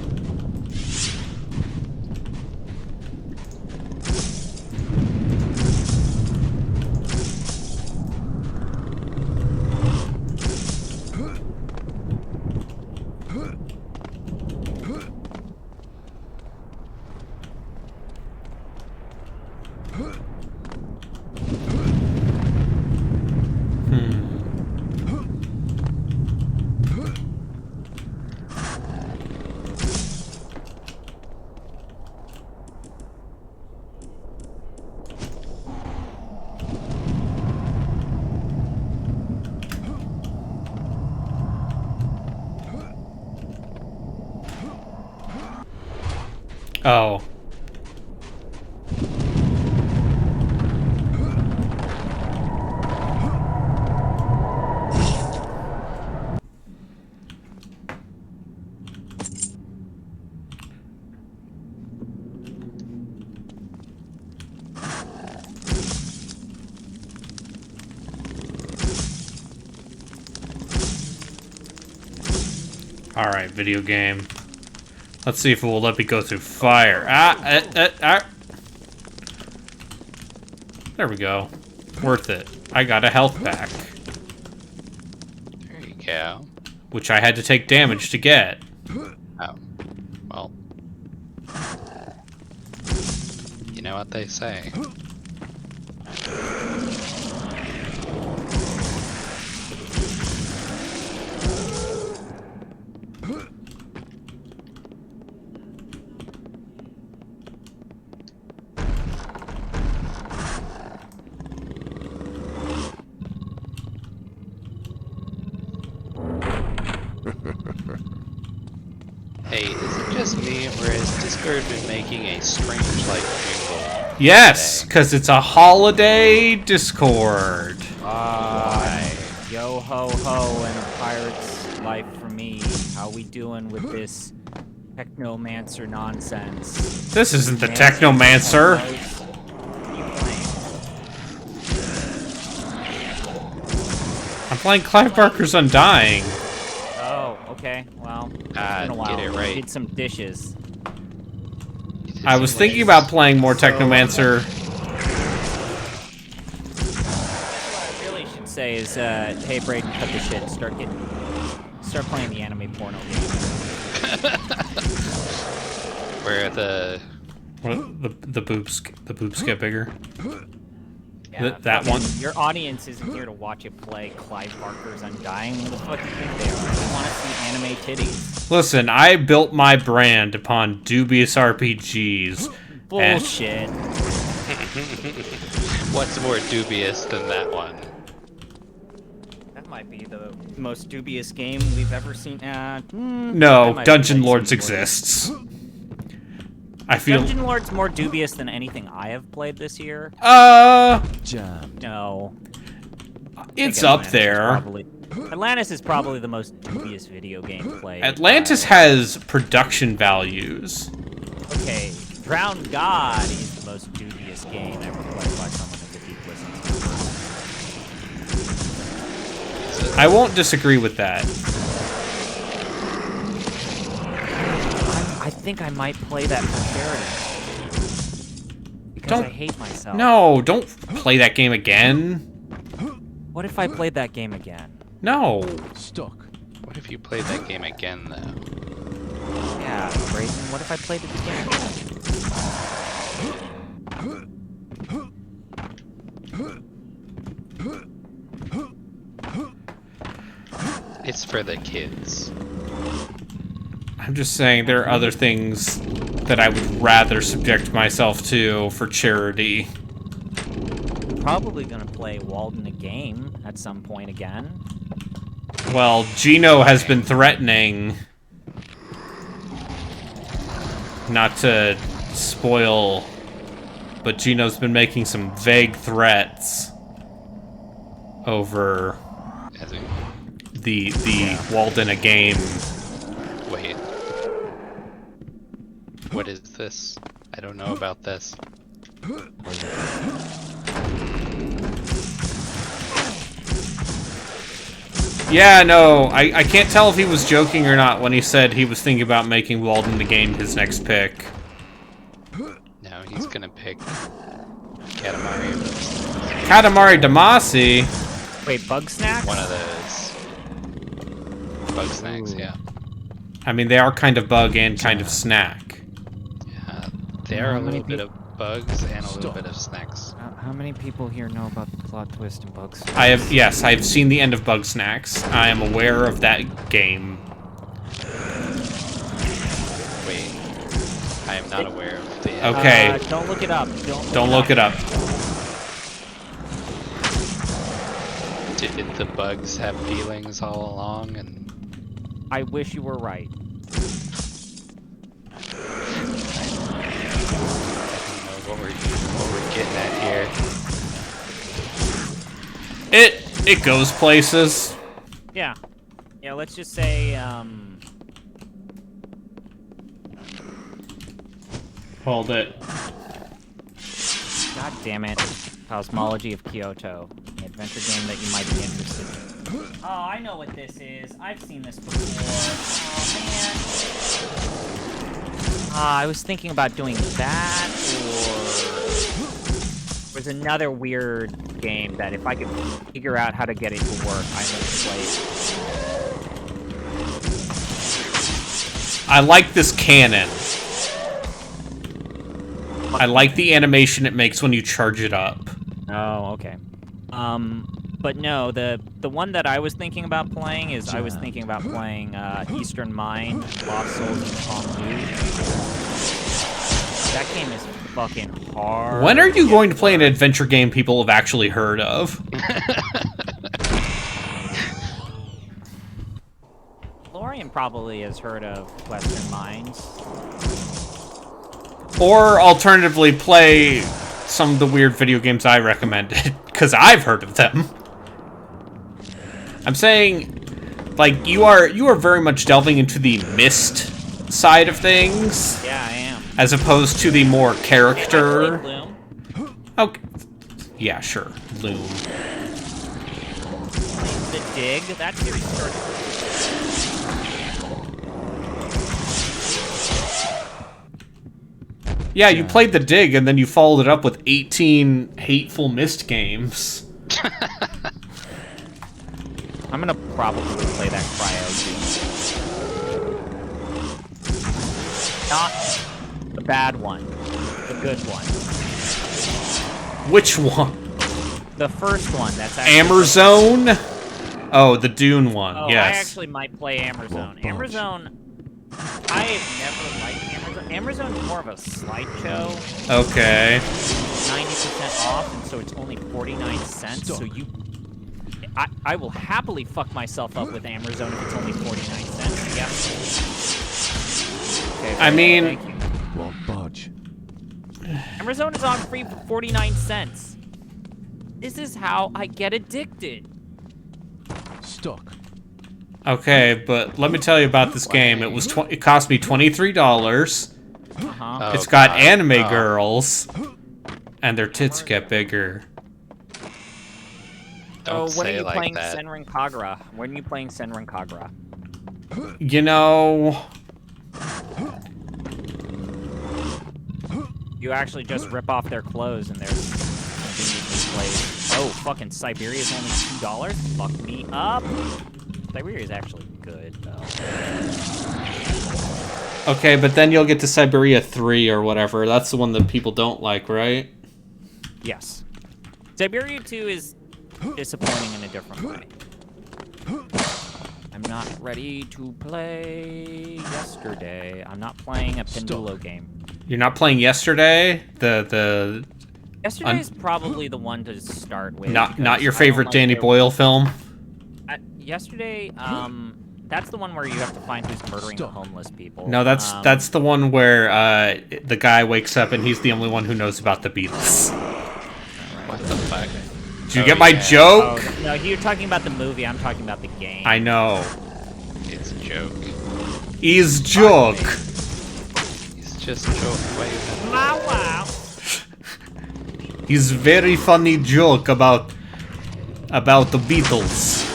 Oh. Alright, video game. Let's see if it will let me go through fire. There we go. Worth it. I got a health pack. There you go. Which I had to take damage to get. Oh, well. You know what they say. Hey, is it just me, or has Discord been making a strange, like, jingle? Yes, today? because it's a holiday Discord. Yo ho ho and a pirate's life for me. How we doing with this technomancer nonsense? This isn't the Technomancer. What are you playing? I'm playing Clive Barker's Undying. Oh, okay. Well, it's been a while. Get it I right. did some dishes. I was thinking about playing more Technomancer. What I really should say is, hey Braden, cut the shit. Start playing the anime porno game. Where the The boobs get bigger. Yeah, That fucking- one. Your audience isn't here to watch it play Clive Barker's Undying. Who the fuck do you think they are? They want to see anime titties. Listen, I built my brand upon dubious RPGs. Bullshit. what's more dubious than that one? That might be the most dubious game we've ever seen. I No, might Dungeon play Lords some exists. I feel. Dungeon Lord's more dubious than anything I have played this year. Jam. No. It's think up Atlantis is there. probably- Atlantis is probably the most dubious video game played. Atlantis has production values. Okay, Drowned God is the most dubious game ever played by someone with a deep listen. I won't disagree with that. I think I might play that for charity. Because Don't- I hate myself. No, don't play that game again. What if I played that game again? No. Stuck. What if you played that game again, though? Yeah, Brayden, what if I played it again? It's for the kids. I'm just saying there are other things that I would rather subject myself to for charity. Probably gonna play Walden a game at some point again. Well, Gino has been threatening not to spoil, but Gino's been making some vague threats over As we the Walden a game. wait. What is this? I don't know about this. Yeah, no, I can't tell if he was joking or not when he said he was thinking about making Walden the game his next pick. No, he's gonna pick Katamari. Katamari Damacy. Wait, Bug Snacks? One of those bug snacks, yeah. I mean, they are kind of bug and kind of snack. Yeah, they are a little bit of bugs and a little bit of snacks. How many people here know about the plot twist in Bug Snacks? Yes, I've seen the end of Bug Snacks. I am aware of that game. Wait, I am not aware of the end. Okay. Don't look it up. Don't look it up. Did the bugs have feelings all along? And I wish you were right. I don't know what we're getting at here. It goes places. Yeah. Yeah, let's just say, Hold it. God damn it. Cosmology of Kyoto. An adventure game that you might be interested in. Oh, I know what this is. I've seen this before. Oh, man. I was thinking about doing that, or... There's another weird game that if I could figure out how to get it to work, I would play it. I like this cannon. I like the animation it makes when you charge it up. Oh, okay. But no, the one that I was thinking about playing is I was thinking about playing Eastern Mind, Lost Souls, and Kongbu. That game is fucking hard. When are you going to play an adventure game people have actually heard of? Lorian probably has heard of Western Minds. Or alternatively, play some of the weird video games I recommended, because I've heard of them. I'm saying, like, you are very much delving into the Myst side of things. Yeah, I am. As opposed to the more character. I played Loom. Okay. Yeah, sure. Loom. The Dig. That series started. Yeah, you played the Dig and then you followed it up with 18 hateful Myst games. I'm gonna probably play that Cryo bad one. The good one. Which one? The first one. That's actually Amazon? Oh, the Dune one. Oh, yes. I actually might play Amazon. Amazon. I have never liked Amazon. Amazon's more of a slideshow. Okay. 90% off, and so it's only 49 cents. So I will happily fuck myself up with Amazon if it's only 49 cents. Yep. Okay, I mean, thank you. Won't budge. Amazon is on free for 49 cents. This is how I get addicted. Stuck. okay, but let me tell you about this game. It was it cost me $23. Uh-huh. It's got God. anime girls, and their tits get bigger. Don't So when are say you like playing that. Senran Kagura? When are you playing Senran Kagura? You know, You actually just rip off their clothes and they're conveniently placed. Oh, fucking Siberia's only $2? Fuck me up. Siberia's actually good, though. okay, but then you'll get to Siberia 3 or whatever. That's the one that people don't like, right? Yes. Siberia 2 is disappointing in a different way. I'm not ready to play yesterday. I'm not playing a Pendulo game. You're not playing yesterday? The Yesterday is probably the one to start with. not because your I don't favorite like Danny their- Boyle film? Yesterday, that's the one where you have to find who's murdering the homeless people. No, that's the one where the guy wakes up and he's the only one who knows about the Beatles. What the fuck? Did you Oh, get my yeah. joke? Oh, no, you're talking about the movie. I'm talking about the game. I know. It's a joke. He's joke. He's just a joke. Why you have Wow, wow. He's very funny joke about the Beatles.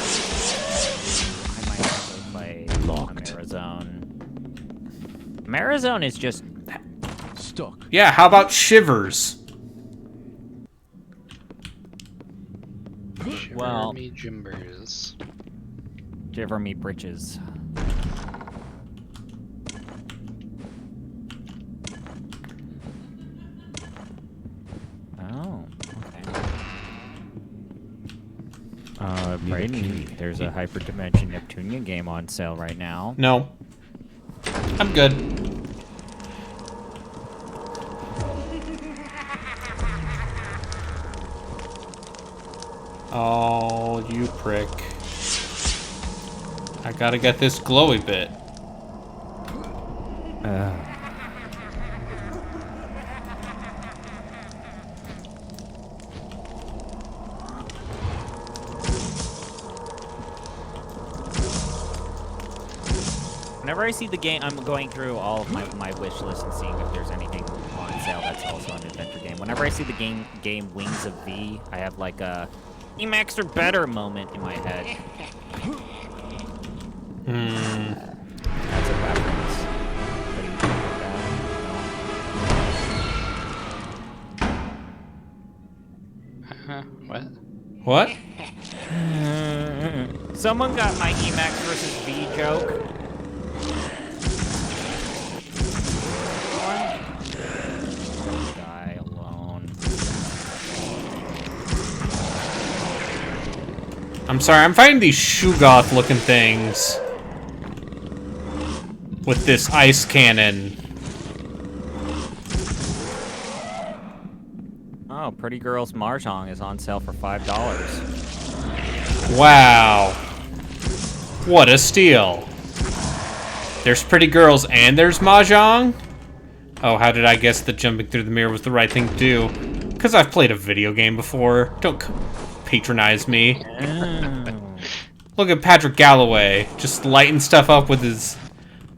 I might actually play Marizone. Marizone is just... Stuck. Yeah, how about Shivers? Shiver Well- me jimbers. Shiver me britches. Oh, okay. Brayden, there's a Hyperdimension Neptunia game on sale right now. No. I'm good. Oh, you prick. I gotta get this glowy bit. Whenever I see the game, I'm going through all of my wish list and seeing if there's anything on sale that's also an adventure game. Whenever I see the game Wings of V, I have like a Emacs are better moment in my head. That's a reference. What do you think What? What? about that? Someone got my Emacs versus V joke. Die alone. I'm sorry, I'm finding these Shugoth looking things with this ice cannon. Oh, Pretty Girls Mahjong is on sale for $5. Wow. What a steal. There's pretty girls and there's Mahjong? Oh, how did I guess that jumping through the mirror was the right thing to do? Because I've played a video game before. Don't patronize me. Look at Patrick Galloway, just lighting stuff up with his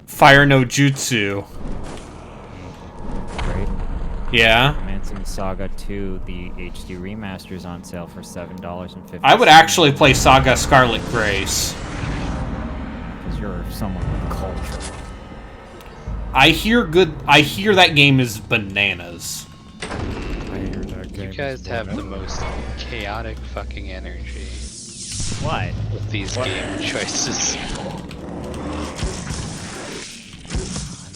fire no jutsu. Great. Yeah? Manson Saga 2, the HD remaster is on sale for $7.50. I would actually play Saga Scarlet Grace. Because you're someone with culture. I hear that game is bananas. I hear that You guys have the most chaotic fucking energy What? with these game choices.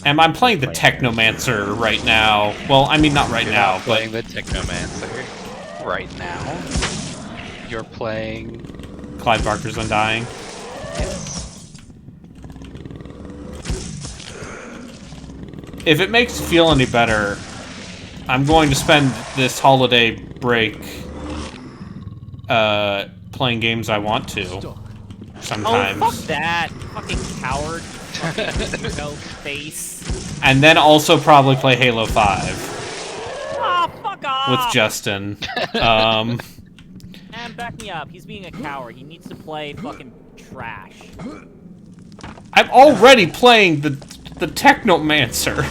I'm And I'm playing the Technomancer right now. Well, I mean, not right You're now, not but... playing the Technomancer right now. You're playing... Clive Barker's Undying. Yes. If it makes you feel any better, I'm going to spend this holiday break playing games I want to. Sometimes. Oh, fuck that. Fucking coward. Fucking no face. And then also probably play Halo 5 Ah, fuck off! with Justin. Man, back me up. He's being a coward. He needs to play fucking trash. I'm already playing the Technomancer.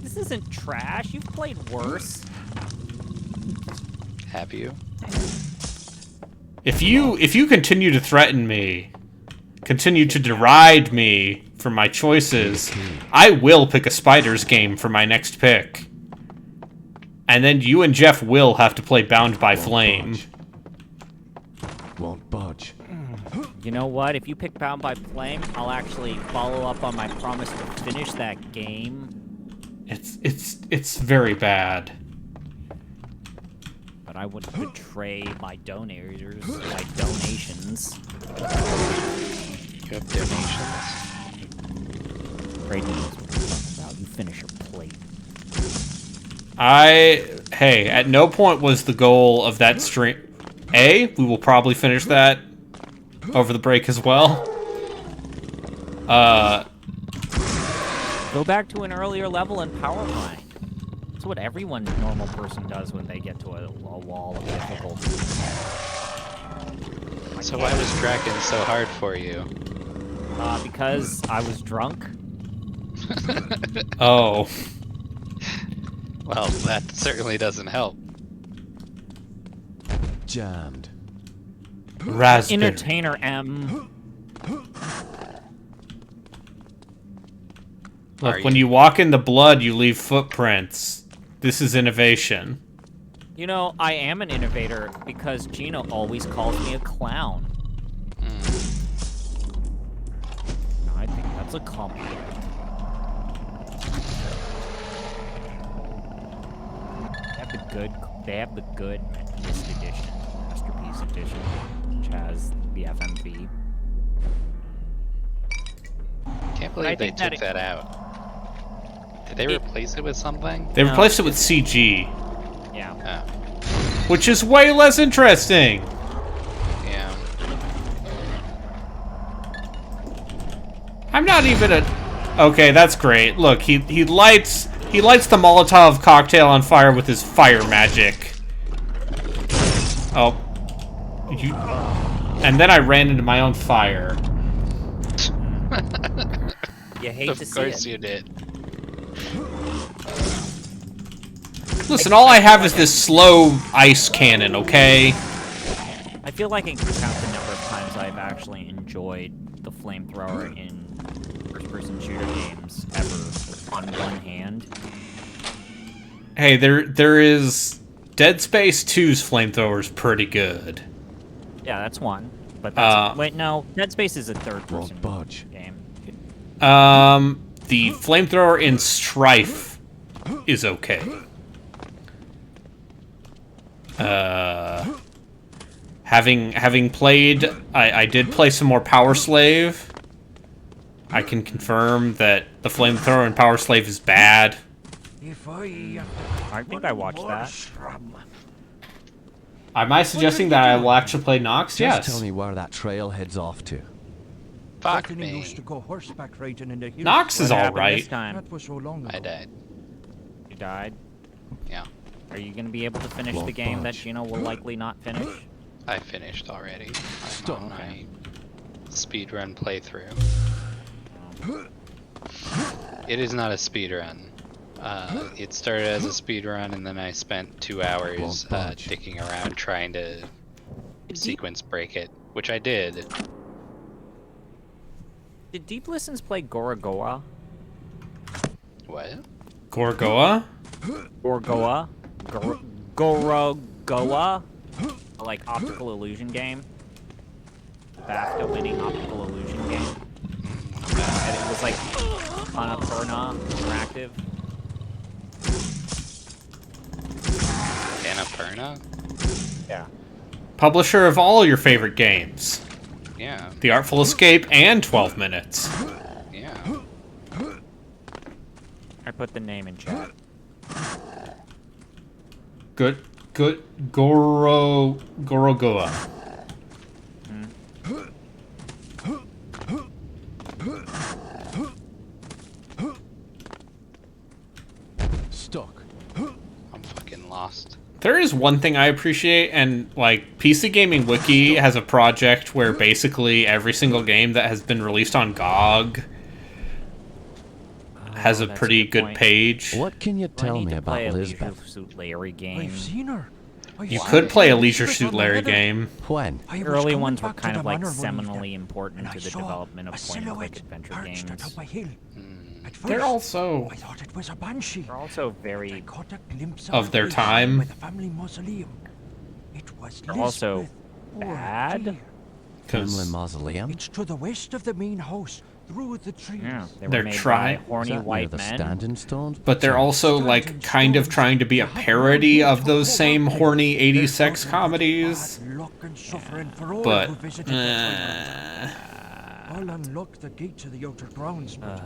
This isn't trash. You've played worse. Have you? If you continue to threaten me, continue to deride me for my choices, I will pick a Spiders game for my next pick. And then you and Jeff will have to play Bound by Flame. Won't budge. You know what? If you pick Bound by Flame, I'll actually follow up on my promise to finish that game. It's very bad. But I wouldn't betray my donators, my donations. You have donations? Great news. What you're talking about. You finish your plate. Hey, at no point was the goal of that stream... we will probably finish that over the break as well. Go back to an earlier level in Power Mine. That's what every normal person does when they get to a wall of difficulty. So why was Draken so hard for you? Because I was drunk. Oh. Well, that certainly doesn't help. Jammed. Raspberry. Entertainer M. Look, when you walk in the blood, you leave footprints. This is innovation. You know, I am an innovator because Gino always calls me a clown. I think that's a compliment. They have the good Mist edition, Masterpiece edition, which has the FMV. Can't believe they took that out. Did they replace it with something? They replaced it with CG. Yeah. Oh. Which is way less interesting. Yeah. I'm not even a... Okay, that's great. Look, he lights the Molotov cocktail on fire with his fire magic. Oh. And then I ran into my own fire. You hate to see it. Of course you did. Listen, all I have is this slow ice cannon, okay? I feel like I can count the number of times I've actually enjoyed the flamethrower in first-person shooter games ever on one hand. Hey, there is... Dead Space 2's flamethrower is pretty good. Yeah, that's one. But that's... wait, no. Dead Space is a third-person game. The flamethrower in Strife is okay. Having played, I did play some more Power Slave. I can confirm that the flamethrower in Power Slave is bad. I think I watched that. Am I suggesting that I will actually play Nox? Yes. Just tell me where that trail heads off to. Fuck me. Nox is What happened alright. this time? I died. You died? Yeah. Are you going to be able to finish the game that Gino will likely not finish? I finished already. I'm on my speedrun playthrough. It is not a speedrun. It started as a speedrun, and then I spent 2 hours dicking around trying to sequence break it, which I did. Did Deep Listens play Gorogoa? What? Gorgoa? Gorogoa? Gorogoa? Like optical illusion game? BAFTA winning optical illusion game? And it was like Annapurna Interactive. Annapurna? Yeah. Publisher of all your favorite games. Yeah. The Artful Escape and 12 Minutes. Yeah. I put the name in chat. Good Gorogoa. Stuck. I'm fucking lost. There is one thing I appreciate, and like PC Gaming Wiki has a project where basically every single game that has been released on GOG has a that's pretty a good good point. page. What can you Do I tell need me to about play a Leisure Lisbeth? Suit Larry game? I've seen her. You could play a Leisure Suit Larry game. When? I was Early coming ones were back to kind the of like manor one evening, seminally important and I to the saw development of a point-and-click silhouette adventure perched games. atop a hill. At first, They're also I thought it was a banshee. They're also I very, caught a glimpse of her their face time. by the family mausoleum. It was they're also Lisbeth. Oh, bad. dear. Kremlin Mausoleum? It's to the west of the main house, through the trees. Yeah, they They're were made trying- by Is horny that near white the men. standing stones? But they're also like kind of trying to be a parody of those same horny 80s sex comedies. Bad luck and suffering for all But who visited the I'll unlock the gate to the outer grounds, but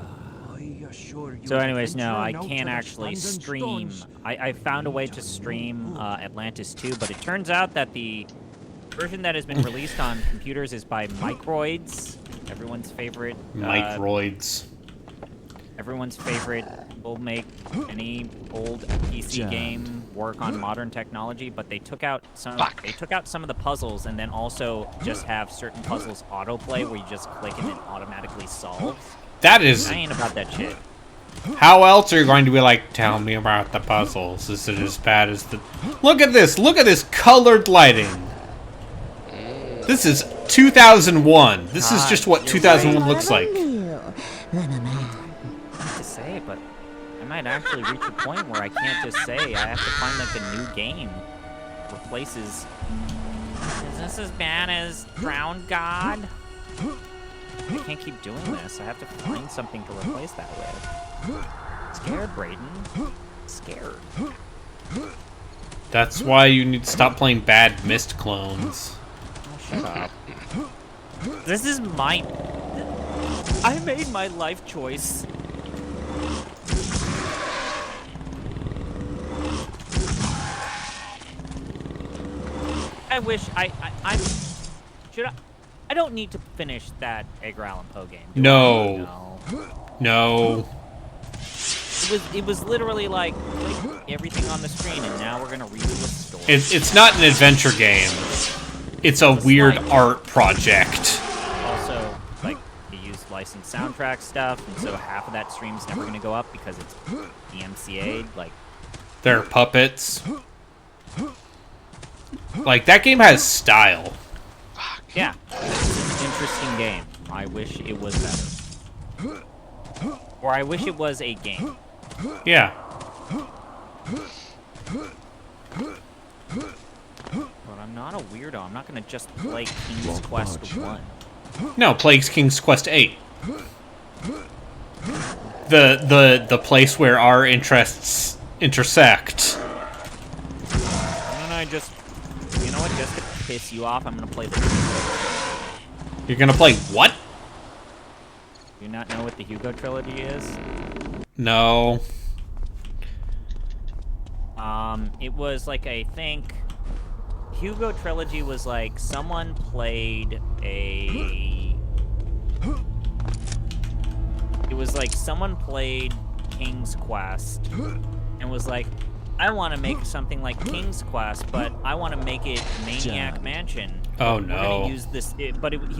I assure you. So anyways, no, I venturing out can't to the actually standing stream. stones, I found a way to stream Atlantis 2, but it turns out that the version that has been released on computers is by Microids, everyone's favorite. Microids. Everyone's favorite will make any old PC game work on modern technology, but they took out some. They took out some of the puzzles, and then also just have certain puzzles autoplay where you just click and it automatically solves. That is... I ain't about that shit. How else are you going to be like, tell me about the puzzles? Is it as bad as the... Look at this! Look at this colored lighting! This is 2001. This is just what 2001 looks like. To say, but I might actually reach a point where I can't just say. I have to find like a new game replaces. Is this as bad as Drowned God? I can't keep doing this. I have to find something to replace that with. Scared, Brayden. Scared. That's why you need to stop playing bad Myst clones. Oh, shut up. This is my. I made my life choice. I wish I should I don't need to finish that Edgar Allan Poe game. do I? No. No. No. It was literally like click everything on the screen, and now we're gonna read the story. It's not an adventure game. It's a weird art project. Also, like they use licensed soundtrack stuff, and so half of that stream's never gonna go up because it's DMCA'd. Like They're puppets. Like, that game has style. yeah, it's an interesting game. I wish it was better, or I wish it was a game. Yeah. But I'm not a weirdo. I'm not gonna just play King's Quest 1. No, Plague's King's Quest 8. The place where our interests intersect. And then I just, you know what? Just to piss you off, I'm gonna play the. You're gonna play what? Do you not know what the Hugo trilogy is? No. It was like, I think Hugo trilogy was like someone played a. It was like someone played King's Quest and was like, I want to make something like King's Quest, but I want to make it Maniac Mansion. Oh We're no. gonna use this, he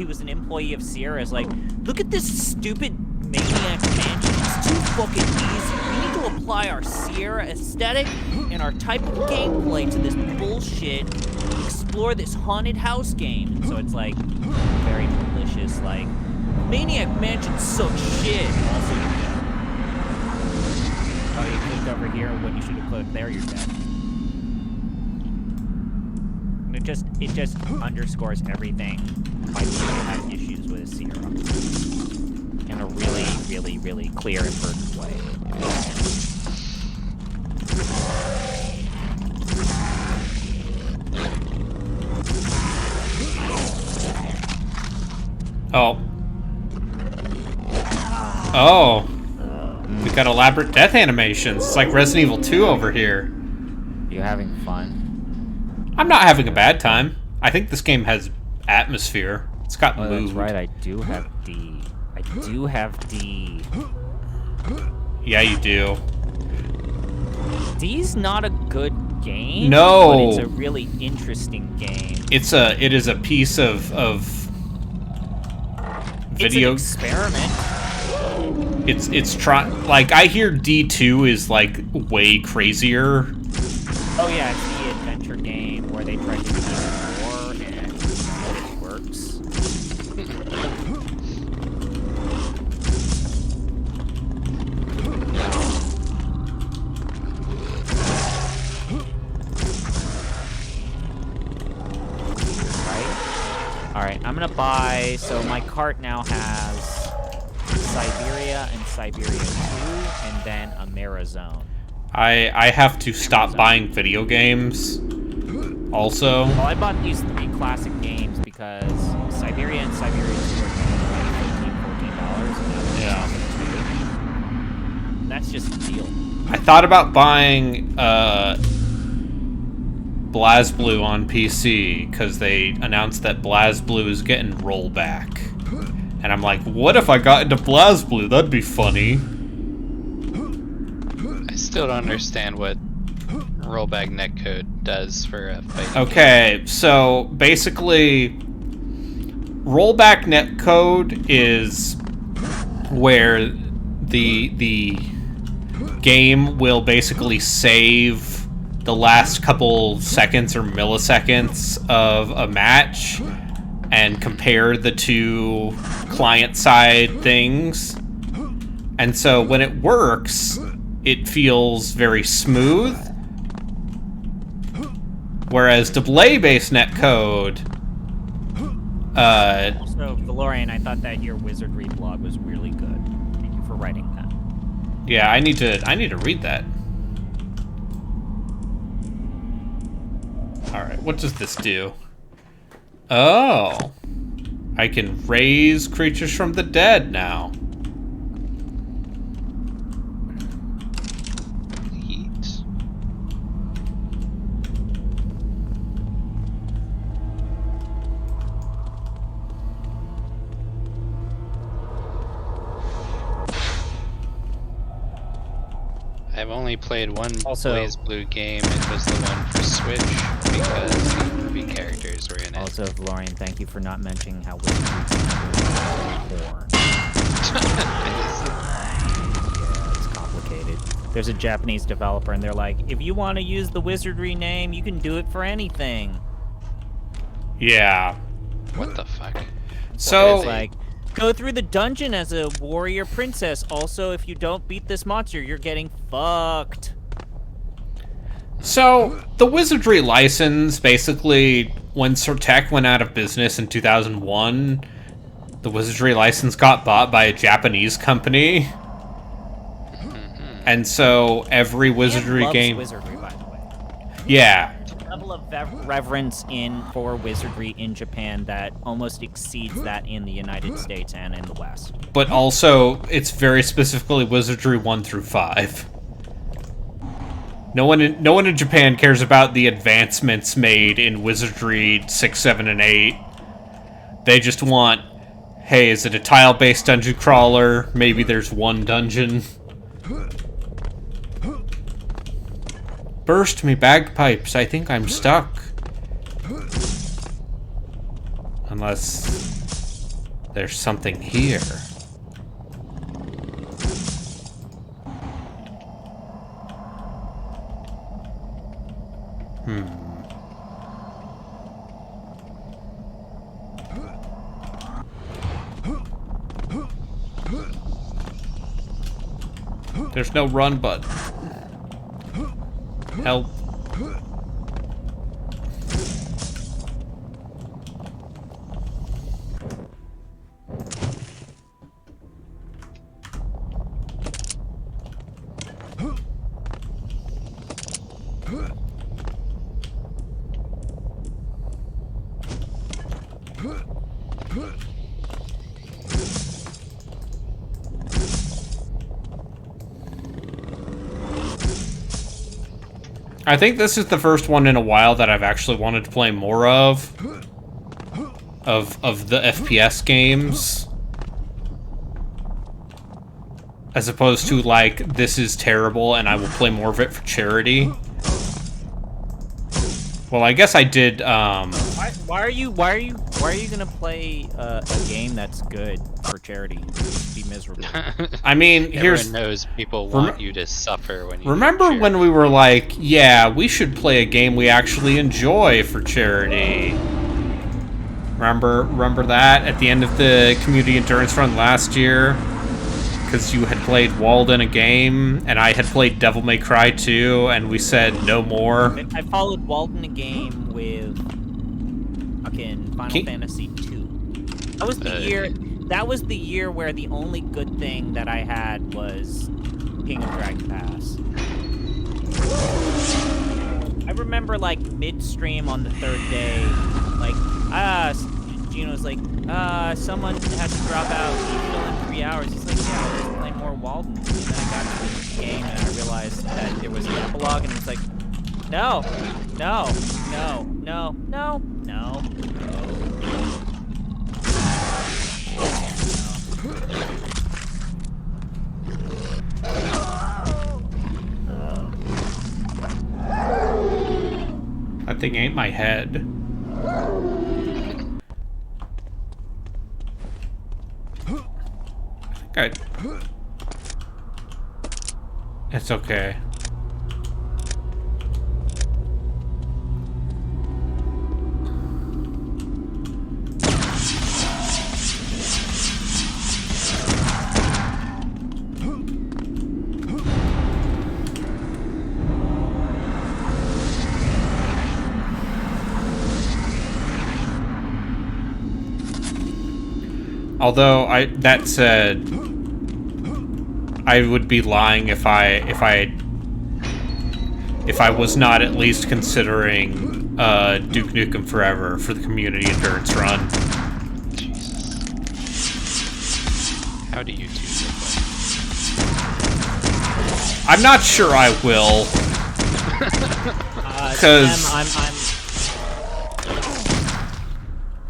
was an employee of Sierra's. Like, look at this stupid Maniac Mansion. It's too fucking easy. We need to apply our Sierra aesthetic and our type of gameplay to this bullshit. Explore this haunted house game. And so it's like very malicious. Like, Maniac Mansion sucks shit. Also, you're dead. Oh, you clicked over here when you should have clicked there. You're dead. It just underscores everything why people have issues with Sierra. in a really, really, really clear and verdant way. Oh. Oh. We got elaborate death animations. It's like Resident Evil 2 over here. You having fun? I'm not having a bad time. I think this game has atmosphere. It's got Oh, mood. that's right. I do have D. I do have D. Yeah, you do. D's not a good game. No. But it's a really interesting game. It is a piece of video. It's an experiment. It's like, I hear D2 is like way crazier. Oh yeah, it's the adventure game where they try to do more and it works. Alright, I'm gonna buy, so my cart now has Siberia and Siberia 2, and then a Marazone. I have to stop buying video games. Also. Well, I bought these 3 classic games because Siberia and Siberia 2 are like $14, Yeah. That's just a deal. I thought about buying BlazBlue on PC because they announced that BlazBlue is getting rollback. And I'm like, what if I got into BlazBlue? That'd be funny. I still don't understand what rollback netcode does for a fight. Okay, so basically, rollback netcode is where the game will basically save the last couple seconds or milliseconds of a match and compare the two client-side things. And so when it works, it feels very smooth. Whereas delay-based netcode, Also, Valorian, I thought that your wizardry blog was really good. Thank you for writing that. yeah, I need to read that. All right, what does this do? Oh, I can raise creatures from the dead now. Heat. I've only played one Also- BlazBlue game. It was the one for Switch because the Ruby characters were in it. Also, Valorian, thank you for not mentioning how wizardry is porn. Yeah, it's complicated. There's a Japanese developer, and they're like, if you want to use the wizardry name, you can do it for anything. Yeah. What the fuck? So What is it? Like, go through the dungeon as a warrior princess. Also, if you don't beat this monster, you're getting fucked. So, the Wizardry license, basically, when Sortek went out of business in 2001, the Wizardry license got bought by a Japanese company. And so, every Wizardry Loves game... wizardry, by the way. Yeah. Level of reverence for wizardry in Japan that almost exceeds that in the United States and in the West. But also, it's very specifically Wizardry 1 through 5. No one in Japan cares about the advancements made in Wizardry 6, 7, and 8. They just want, hey, is it a tile-based dungeon crawler? Maybe there's one dungeon. Burst me bagpipes, I think I'm stuck. Unless there's something here. There's no run button. Help. I think this is the first one in a while that I've actually wanted to play more of the FPS games. As opposed to, like, this is terrible and I will play more of it for charity. Well, I guess I did, Why are you gonna play a game that's good for charity? Be miserable. I mean, Everyone knows people want you to suffer when you remember when we were like, yeah, we should play a game we actually enjoy for charity? Remember that at the end of the community endurance run last year? Because you had played Walden a game, and I had played Devil May Cry 2, and we said no more. I followed Walden a game with fucking Final Fantasy 2. That was the year. That was the year where the only good thing that I had was King of Dragon Pass. I remember, like, midstream on the third day, like, Gino's like, someone has to drop out. Can you fill in 3 hours? He's like, yeah, I'll just play more Walden. And then I got to the game and I realized that there was an epilogue, and it's like, no. That thing ain't my head. I think It's okay. Although that said, I would be lying if I was not at least considering Duke Nukem Forever for the community endurance run. How do you do that? I'm not sure I will. Because I'm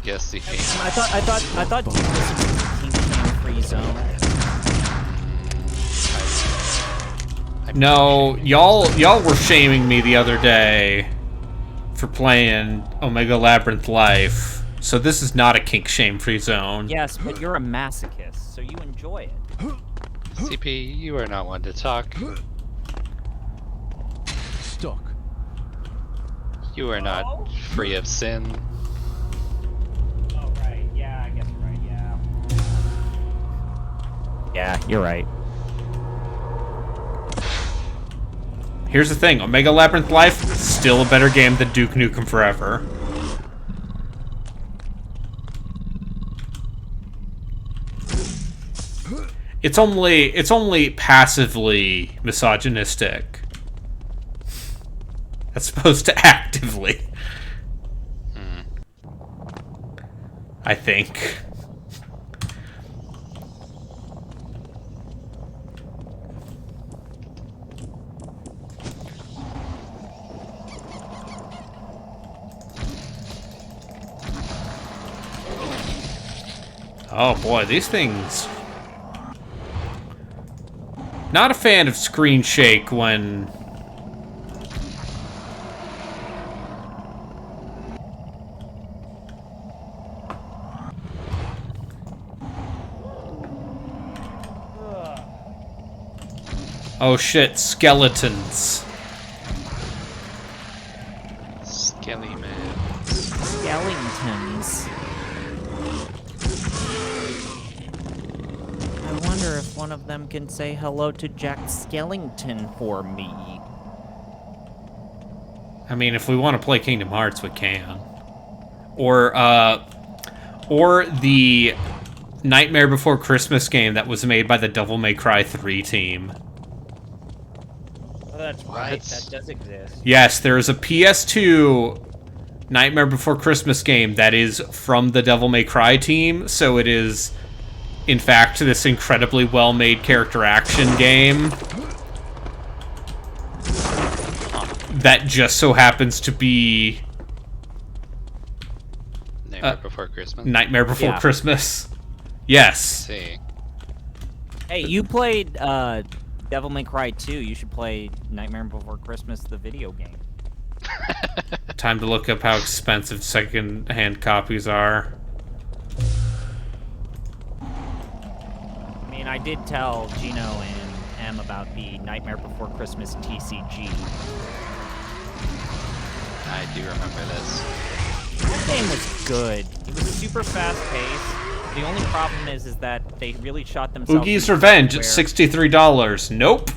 Yes, the game. I thought this was a team free zone. no, y'all were shaming me the other day for playing Omega Labyrinth Life. So this is not a kink shame free zone. Yes, but you're a masochist, so you enjoy it. CP, you are not one to talk. Stuck. You are not free of sin. Oh, right. Yeah, I guess you're right. Yeah. Yeah, you're right. Here's the thing, Omega Labyrinth Life, still a better game than Duke Nukem Forever. It's only passively misogynistic. As opposed to actively. I think. Oh boy, these things... Not a fan of screen shake when... Oh shit, skeletons. Skelly man. Skellingtons. I wonder if one of them can say hello to Jack Skellington for me. I mean, if we want to play Kingdom Hearts, we can. Or the Nightmare Before Christmas game that was made by the Devil May Cry 3 team. Oh, that's right. That does exist. Yes, there is a PS2 Nightmare Before Christmas game that is from the Devil May Cry team, so it is, in fact, this incredibly well-made character action game that just so happens to be Nightmare Before Christmas. Nightmare Before Christmas. Yes. Let's see. Hey, you played Devil May Cry 2. You should play Nightmare Before Christmas, the video game. Time to look up how expensive second-hand copies are. I mean, I did tell Gino and Em about the Nightmare Before Christmas TCG. I do remember this. That game was good. It was super fast-paced. The only problem is that they really shot themselves. Oogie's Revenge, $63. Nope.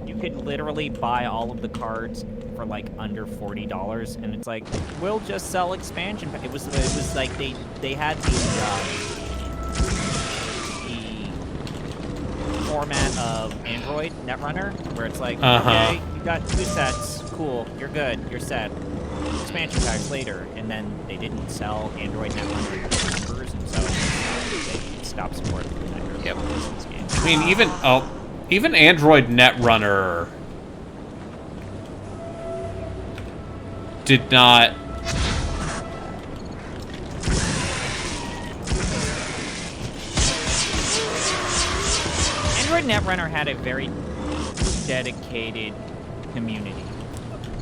You could literally buy all of the cards for like under $40, and it's like, we'll just sell expansion. It was like they had the format of Android Netrunner, where it's like, okay, you got 2 sets, cool, you're good, you're set. Expansion packs later, and then they didn't sell Android Netrunner numbers, and so they stopped supporting the Nightmare Before Christmas game. I mean, even Android Netrunner did not. Android Netrunner had a very dedicated community.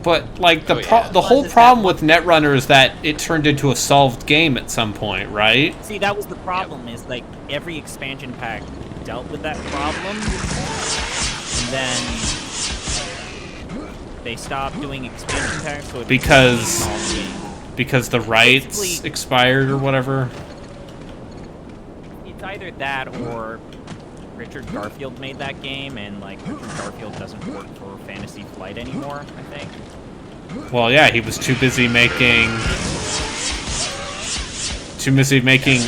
But like the yeah. the whole problem with Netrunner is that it turned into a solved game at some point, right? See, that was the problem. Is like every expansion pack dealt with that problem, and then they stopped doing expansion packs. So Because the rights Basically- expired or whatever. It's either that or Richard Garfield made that game, and like Richard Garfield doesn't work for Fantasy Flight anymore, I think. Well, yeah, he was too busy making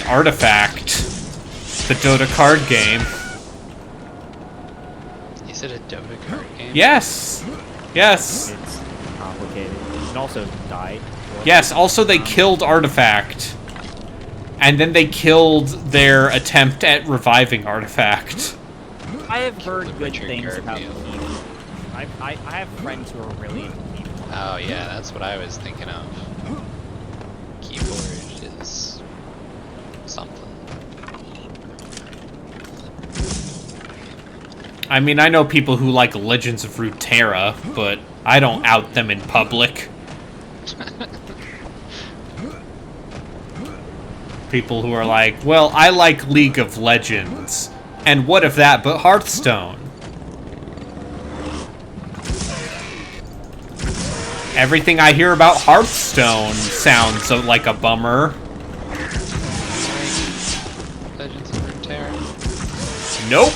Artifact, the Dota card game. Is it a Dota card game? Yes. Yes. It's complicated. It also died. Yes, also they killed Artifact. And then they killed their attempt at reviving Artifact. I have heard good Richard things about Garfield. Keyforge. I have friends who are really into Keyforge. Oh yeah, that's what I was thinking of. Keyforge is something. I mean, I know people who like Legends of Runeterra, but I don't out them in public. People who are like, well, I like League of Legends. And what if that but Hearthstone? Everything I hear about Hearthstone sounds like a bummer. Legends of Runeterra. Nope.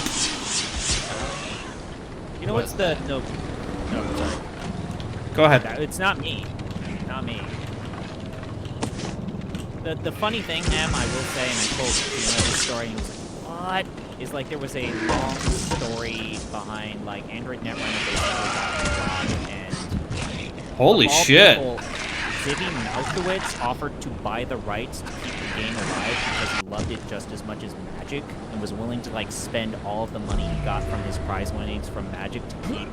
You know what's the no? Sorry. Go ahead. It's not me. Not me. The funny thing, Em, I will say, and I told you this story, and he was like, what? Is like there was a long story behind like Android Netrunner basically got robbed, and Holy of all shit. people, Ziggy Malkowitz offered to buy the rights to keep the game alive because he loved it just as much as Magic, and was willing to like spend all of the money he got from his prize winnings from Magic to keep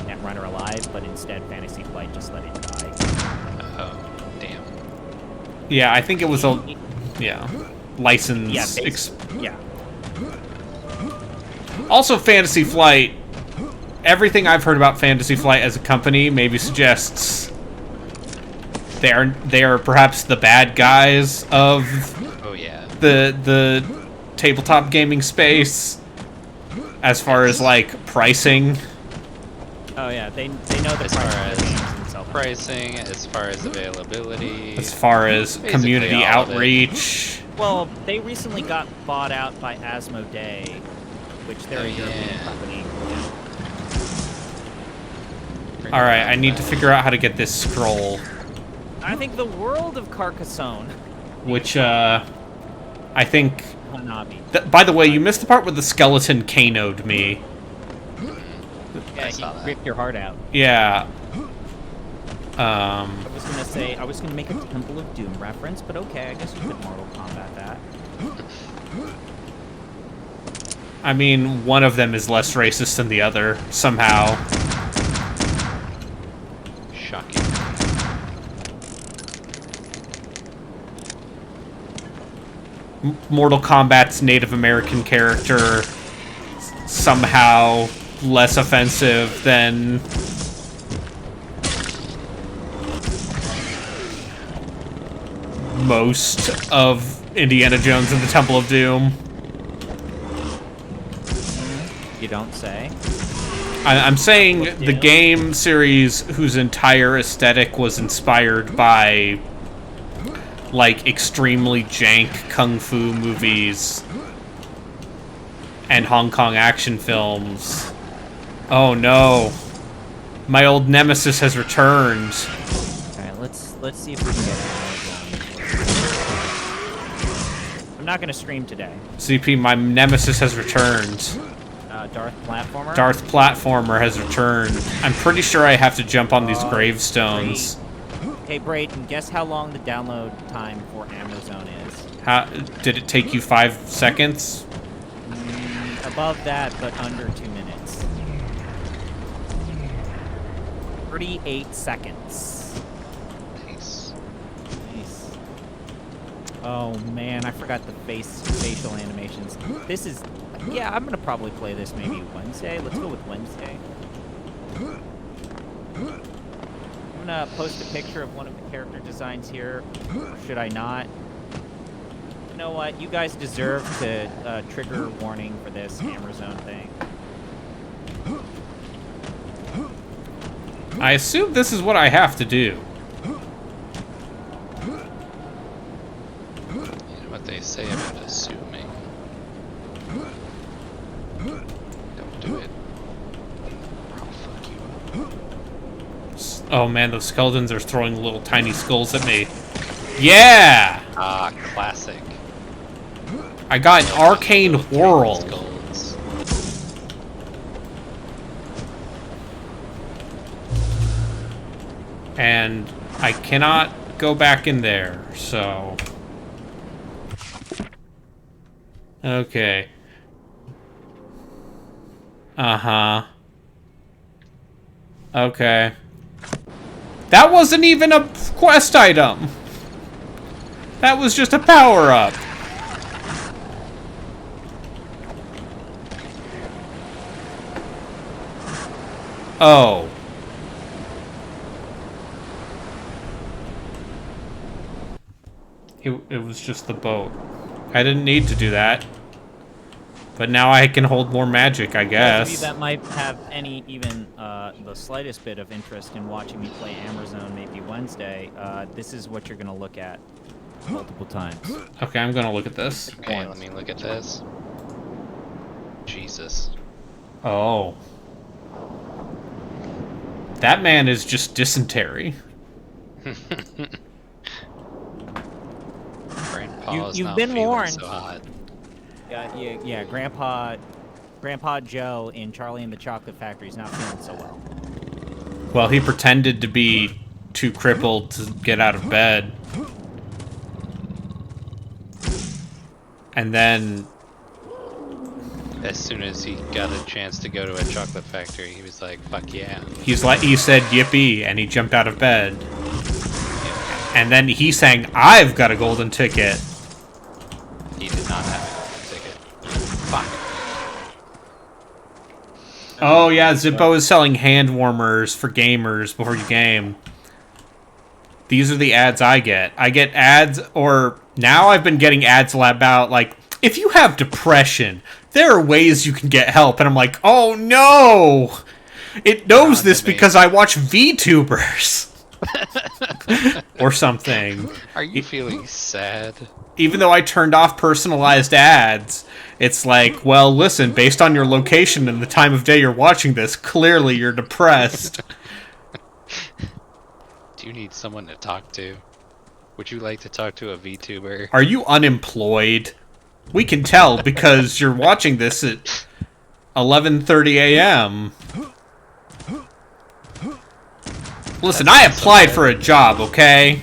Netrunner alive, but instead Fantasy Flight just let it die. Oh, damn. Yeah, I think it was a license. Yeah, yeah. Also, Fantasy Flight. Everything I've heard about Fantasy Flight as a company maybe suggests they are perhaps the bad guys of the tabletop gaming space as far as like pricing. Oh yeah, they know the As far price as themselves. pricing, as far as availability, As far as basically community all of it. outreach. Well, they recently got bought out by Asmodee, which they're a European yeah. company. Alright, I need to figure out how to get this scroll. I think the world of Carcassonne. Which, I think... Hanabi. By the way, you missed the part where the skeleton Kano'd me. Yeah, saw he that. ripped your heart out. Yeah. I was gonna say, I was gonna make a Temple of Doom reference, but okay, I guess you could Mortal Kombat that. I mean, one of them is less racist than the other, somehow. Shocking. Mortal Kombat's Native American character somehow less offensive than most of Indiana Jones and the Temple of Doom. You don't say. I'm saying the game series whose entire aesthetic was inspired by, like, extremely jank kung fu movies and Hong Kong action films. Oh no. My old nemesis has returned. Alright, let's see if we can get it. I'm not gonna stream today. CP, my nemesis has returned. Darth Platformer? Darth Platformer has returned. I'm pretty sure I have to jump on these gravestones. Hey, Brayden, guess how long the download time for Amazon is? How did it take you 5 seconds? Above that, but under 2 minutes. 38 seconds. Nice. Nice. Oh man, I forgot the facial animations. This is, yeah, I'm gonna probably play this maybe Wednesday. Let's go with Wednesday. I'm gonna post a picture of one of the character designs here. Or should I not? You know what? You guys deserve to trigger warning for this Hammer Zone thing. I assume this is what I have to do. You know what they say about assuming. Don't do it. I'll fuck you up. Oh man, those skeletons are throwing little tiny skulls at me. Yeah! Ah, classic. I got an arcane whirl. Skulls. And I cannot go back in there, so... Okay. Uh-huh. Okay. That wasn't even a quest item! That was just a power-up! Oh. It was just the boat. I didn't need to do that. But now I can hold more magic, I guess. Those of you that might have any, even the slightest bit of interest in watching me play Amazon maybe Wednesday, this is what you're going to look at multiple times. Okay, I'm gonna look at this. Okay, let me look at this. Jesus. Oh. That man is just dysentery. Grandpa's You've not been feeling warned. so hot. Yeah, Grandpa Joe in Charlie and the Chocolate Factory is not feeling so well. Well, he pretended to be too crippled to get out of bed. And then... As soon as he got a chance to go to a chocolate factory, he was like, fuck yeah. he said yippee, and he jumped out of bed. And then he sang, I've got a golden ticket. He did not have a golden ticket. Fuck. Oh yeah, Zippo is selling hand warmers for gamers before you game. These are the ads I get. I get ads, or now I've been getting ads about, like, if you have depression, there are ways you can get help. And I'm like, oh no! It knows this because I watch VTubers. Or something. Are you feeling sad? Even though I turned off personalized ads, it's like, well, listen, based on your location and the time of day you're watching this, clearly you're depressed. Do you need someone to talk to? Would you like to talk to a VTuber? Are you unemployed? We can tell because you're watching this at 11:30 a.m. Listen, I applied for a job, okay?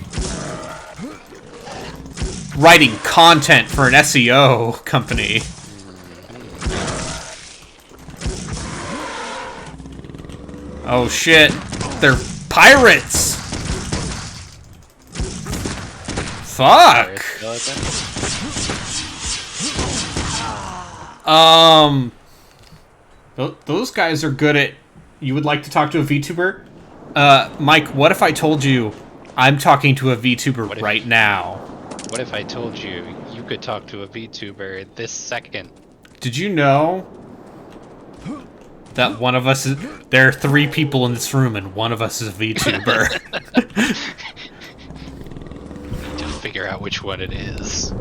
Writing content for an SEO company. Oh shit, they're pirates! Fuck! Those guys are good at... You would like to talk to a VTuber? Mike, what if I told you I'm talking to a VTuber right now? What if I told you you could talk to a VTuber this second? Did you know that one of us is... There are 3 people in this room and one of us is a VTuber. To figure out which one it is.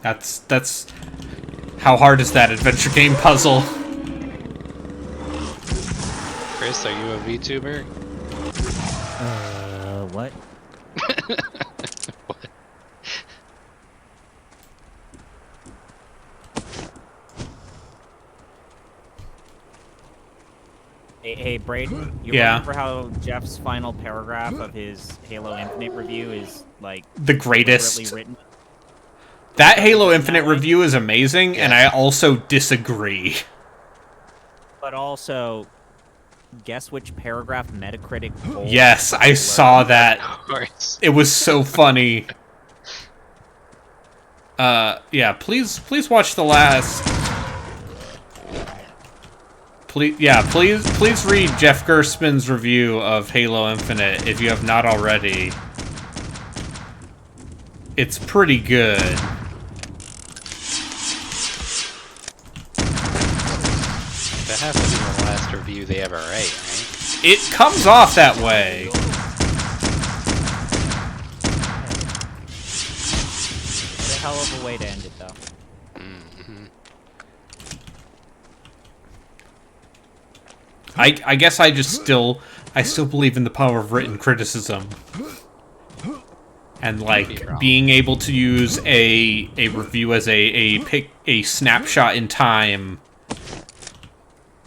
That's... How hard is that adventure game puzzle? Chris, are you a VTuber? What? What? Hey, Braden, you Yeah. remember how Jeff's final paragraph of his Halo Infinite review is, like... The greatest. deliberately written? That Halo Infinite review is amazing, and Yeah. I also disagree. But also, guess which paragraph Metacritic pulled? Yes, I saw that. Of course. It was so funny. Yeah, please watch the last... Please read Jeff Gerstmann's review of Halo Infinite if you have not already. It's pretty good. That has to be the last review they ever write, right? It comes off that way. What a hell of a way to end it, though. I guess I still believe in the power of written criticism. And like being able to use a review as a snapshot in time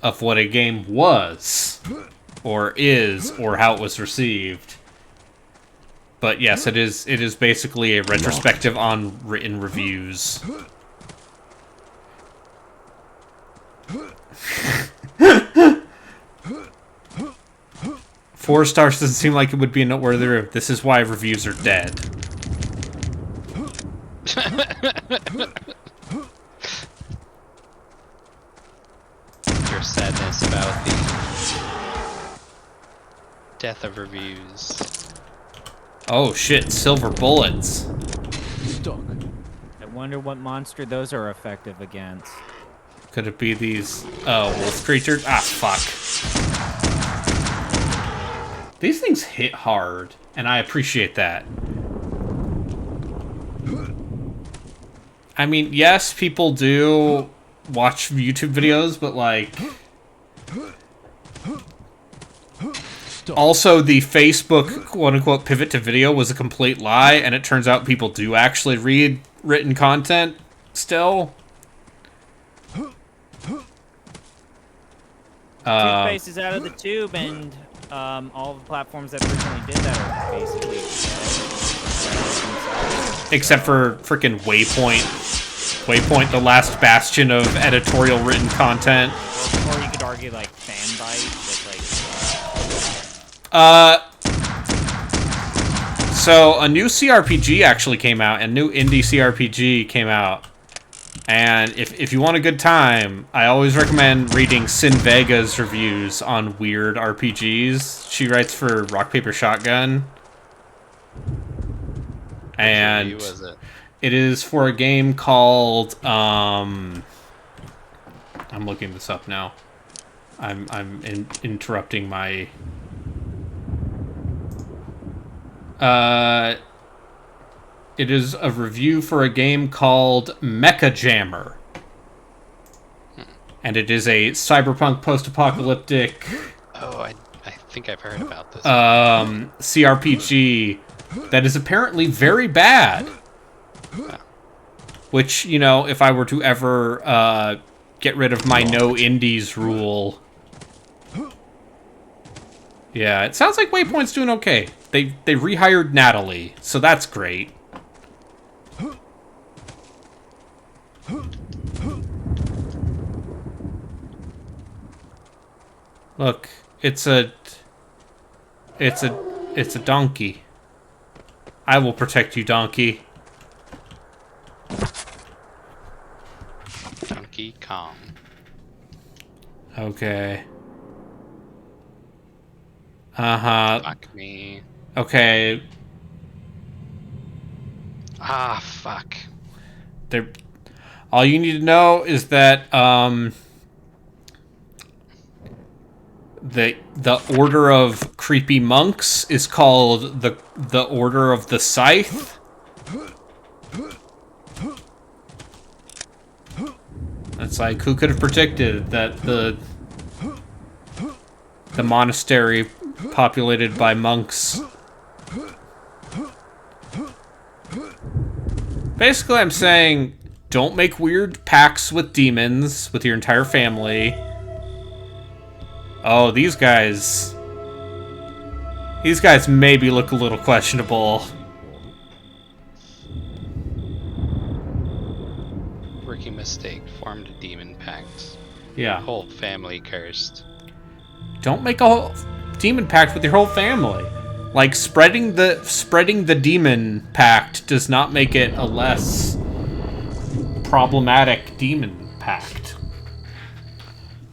of what a game was or is or how it was received. But yes, it is basically a retrospective on written reviews. 4 stars doesn't seem like it would be a noteworthy review. This is why reviews are dead. Your sadness about the death of reviews. Oh shit, silver bullets. Stuck. I wonder what monster those are effective against. Could it be these wolf creatures? Ah, fuck. These things hit hard, and I appreciate that. I mean, yes, people do watch YouTube videos, but like... Also, the Facebook quote-unquote pivot to video was a complete lie, and it turns out people do actually read written content still. Toothpaste is out of the tube, and all the platforms that originally did that are basically except for frickin' Waypoint. Waypoint, the last bastion of editorial written content. Or you could argue like Fanbyte with So a new CRPG actually came out, a new indie CRPG came out. And if you want a good time, I always recommend reading Sin Vega's reviews on weird RPGs. She writes for Rock Paper Shotgun. And Which review was it? It is for a game called I'm looking this up now. I'm interrupting my it is a review for a game called Mecha Jammer. And it is a cyberpunk post-apocalyptic Oh, I think I've heard about this. CRPG that is apparently very bad. Which, you know, if I were to ever get rid of my no indies rule. Yeah, it sounds like Waypoint's doing okay. They rehired Natalie, so that's great. Look, it's a donkey. I will protect you, donkey. Donkey Kong. Okay. Uh-huh. Fuck me. Okay. Ah, fuck. There. All you need to know is that the Order of Creepy Monks is called the Order of the Scythe. That's like, who could have predicted that the monastery populated by monks. Basically, I'm saying, don't make weird pacts with demons with your entire family. Oh, these guys maybe look a little questionable. Rookie mistake. Formed a demon pact. Yeah. Whole family cursed. Don't make a whole demon pact with your whole family. Like, spreading the demon pact does not make it a less problematic demon pact.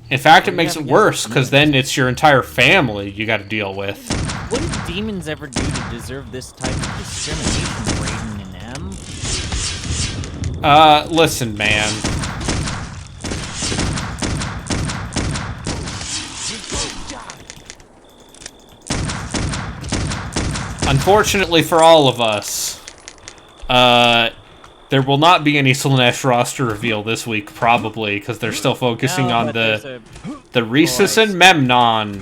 In fact, it makes it worse, because then it's your entire family you gotta deal with. What did demons ever do to deserve this type of discrimination, Brayden and M? Listen, man. Unfortunately for all of us, there will not be any Slaanesh roster reveal this week, probably, because they're still focusing on the Rhesus and Memnon,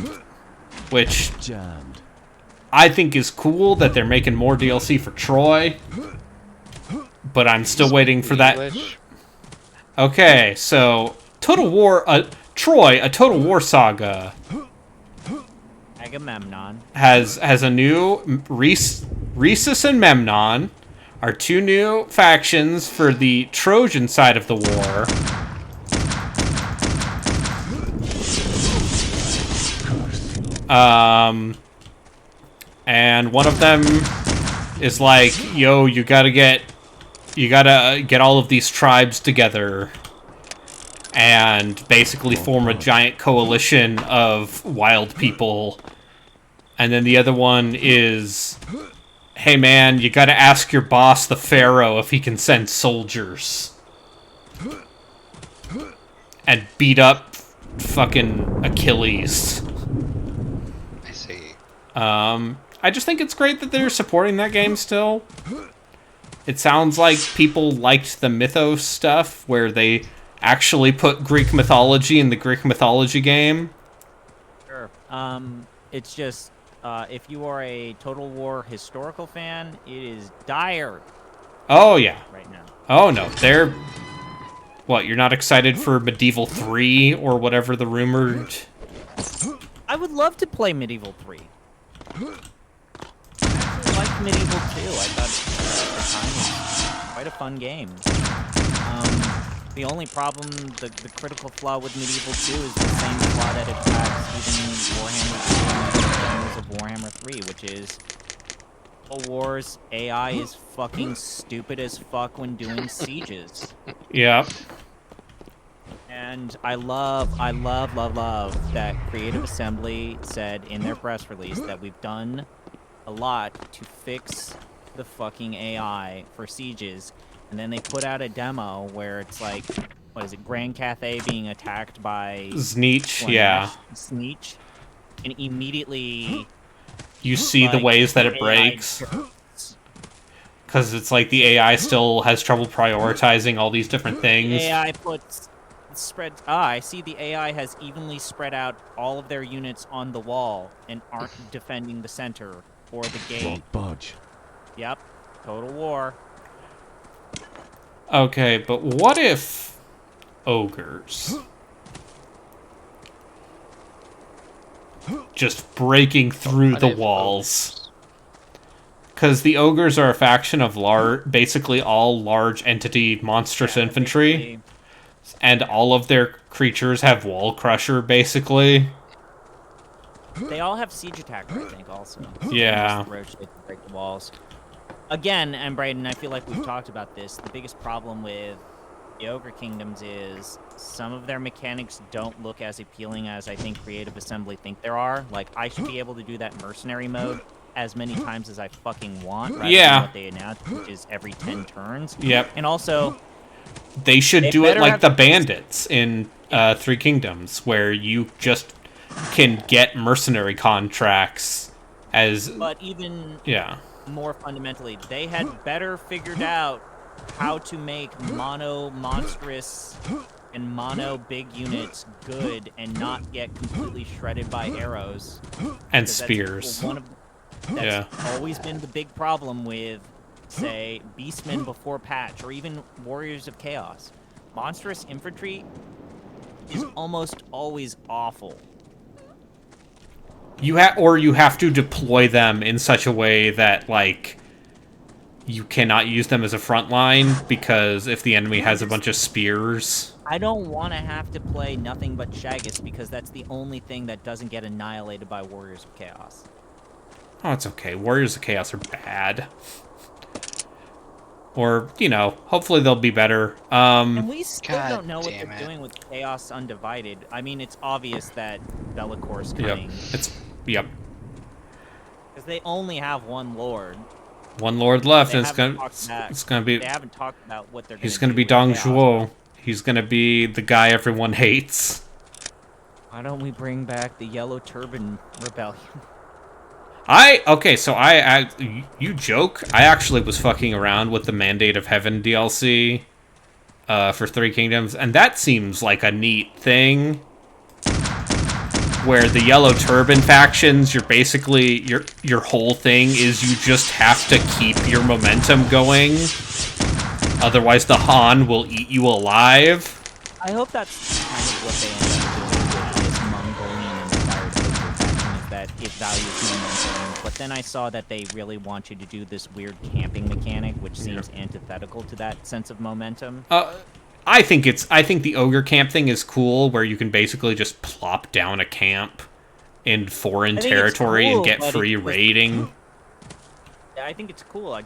which I think is cool that they're making more DLC for Troy, but I'm still waiting for that. Okay, so Total War, Troy, a Total War saga. Agamemnon has a new Rhesus and Memnon are two new factions for the Trojan side of the war. And one of them is like, yo, you gotta get all of these tribes together and basically form a giant coalition of wild people. And then the other one is, hey man, you gotta ask your boss, the Pharaoh, if he can send soldiers. And beat up fucking Achilles. I see. I just think it's great that they're supporting that game still. It sounds like people liked the Mythos stuff, where they actually put Greek mythology in the Greek mythology game. Sure. It's just, if you are a Total War historical fan, it is dire. Oh, yeah. Right now. Oh, no. They're... What, you're not excited for Medieval 3 or whatever the rumored... I would love to play Medieval 3. I actually liked Medieval 2. I thought at the time it was quite a fun game. The only problem, the critical flaw with Medieval 2 is the same flaw that attacks even Warhammer 2 and of Warhammer 3, which is Total War's AI is fucking stupid as fuck when doing sieges. Yeah. And I love that Creative Assembly said in their press release that we've done a lot to fix the fucking AI for sieges. And then they put out a demo where it's like, what is it, Grand Cathay being attacked by... Sneech, yeah. Sneech. And immediately... You see the ways that it breaks. Because it's like the AI still has trouble prioritizing all these different things. The AI puts... spread. I see the AI has evenly spread out all of their units on the wall and aren't defending the center or the gate. Won't budge. Yep. Total War. Okay, but what if ogres just breaking through What the if walls? Because the ogres are a faction of basically all large entity monstrous infantry, and all of their creatures have wall crusher, basically. They all have siege attacker, I think, also. Yeah. Just throw shit to break the walls. Again, and Brayden, I feel like we've talked about this. The biggest problem with the Ogre Kingdoms is some of their mechanics don't look as appealing as I think Creative Assembly think there are. Like, I should be able to do that mercenary mode as many times as I fucking want, rather than what they announced, which is every 10 turns. Yep. And also, they should do it like the have bandits in Three Kingdoms, where you just can get mercenary contracts as... But even Yeah. more fundamentally, they had better figured out how to make mono monstrous and mono big units good and not get completely shredded by arrows And because spears. That's always been the big problem with, say, Beastmen before patch, or even Warriors of Chaos. Monstrous infantry is almost always awful. You have to deploy them in such a way that, like, you cannot use them as a front line, because if the enemy has a bunch of spears... I don't want to have to play nothing but Shaggus, because that's the only thing that doesn't get annihilated by Warriors of Chaos. Oh, it's okay. Warriors of Chaos are bad. Or, you know, hopefully they'll be better. And we still God don't know what damn they're it. doing with Chaos Undivided. I mean, it's obvious that Bellicor's coming. Yep. Because they only have one Lord. One Lord left, They and haven't it's gonna be... They haven't talked about what they're He's gonna gonna do be with Dong Chaos. Zhuo. He's gonna be the guy everyone hates. Why don't we bring back the Yellow Turban Rebellion? Okay, so you joke. I actually was fucking around with the Mandate of Heaven DLC for Three Kingdoms, and that seems like a neat thing. Where the Yellow Turban factions, you're basically your whole thing is you just have to keep your momentum going. Otherwise, the Han will eat you alive. I hope that's kind of what they end up doing with this Mongolian-inspired Ogre faction, is that it values momentum. But then I saw that they really want you to do this weird camping mechanic, which seems antithetical to that sense of momentum. I think the ogre camp thing is cool, where you can basically just plop down a camp in foreign territory and get free raiding. Yeah, I think it's cool. I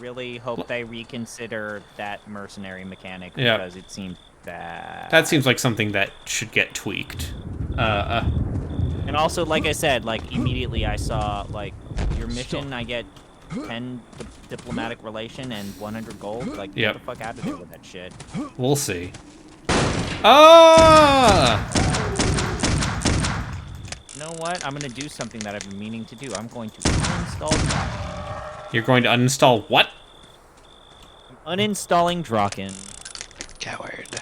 really hope they reconsider that mercenary mechanic, because it seems bad. That seems like something that should get tweaked. And also, like I said, like, immediately I saw, like, your mission, I get 10 diplomatic relation and 100 gold. Like, get the fuck out of there with that shit. We'll see. Ah! You know what? I'm gonna do something that I've been meaning to do. I'm going to uninstall Draken. You're going to uninstall what? I'm uninstalling Draken. Coward.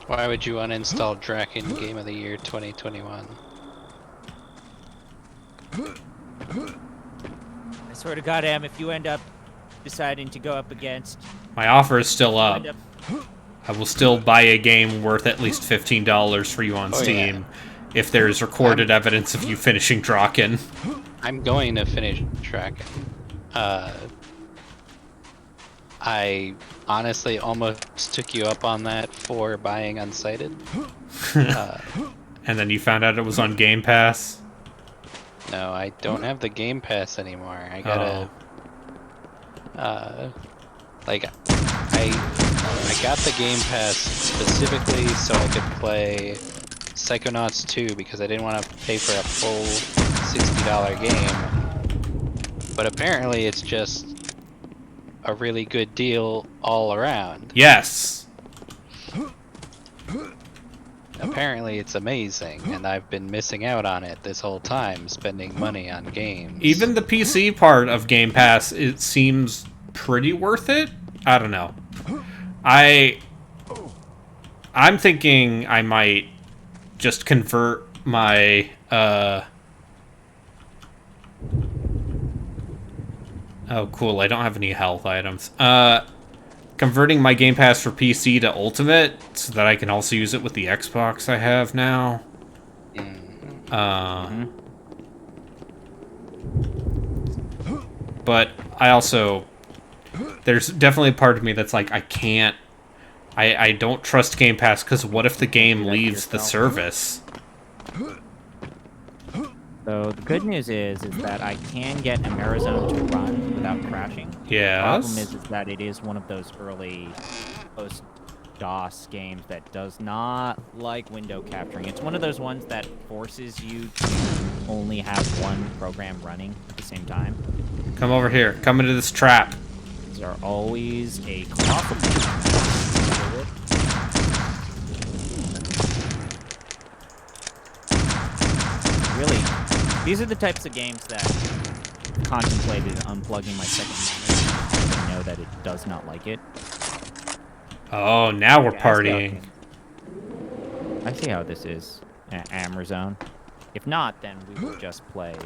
Why would you uninstall Draken Game of the Year 2021? I swear to God, Am, if you end up deciding to go up against... My offer is still up. I will still buy a game worth at least $15 for you on Steam if there's recorded evidence of you finishing Draken. I'm going to finish Draken. I honestly almost took you up on that for buying Unsighted. And then you found out it was on Game Pass? No, I don't have the Game Pass anymore. I gotta... like, I got the Game Pass specifically so I could play Psychonauts 2 because I didn't want to pay for a full $60 game. But apparently it's just a really good deal all around. Yes. Apparently it's amazing, and I've been missing out on it this whole time, spending money on games. Even the PC part of Game Pass, it seems pretty worth it. I don't know. I'm thinking I might just convert my oh cool, I don't have any health items. Converting my Game Pass for PC to Ultimate so that I can also use it with the Xbox I have now. But I also, there's definitely a part of me that's like, I can't, I don't trust Game Pass because what if the game leaves the service? So the good news is that I can get Amerizone to run without crashing. Yes. The problem is that it is one of those early post-DOS games that does not like window capturing. It's one of those ones that forces you to only have one program running at the same time. Come over here. Come into this trap. These are always a colossal Really, these are the types of games that I've contemplated unplugging my second monitor. I know that it does not like it. Oh, now we're partying. I see how this is. Amarzone. If not, then we would just play.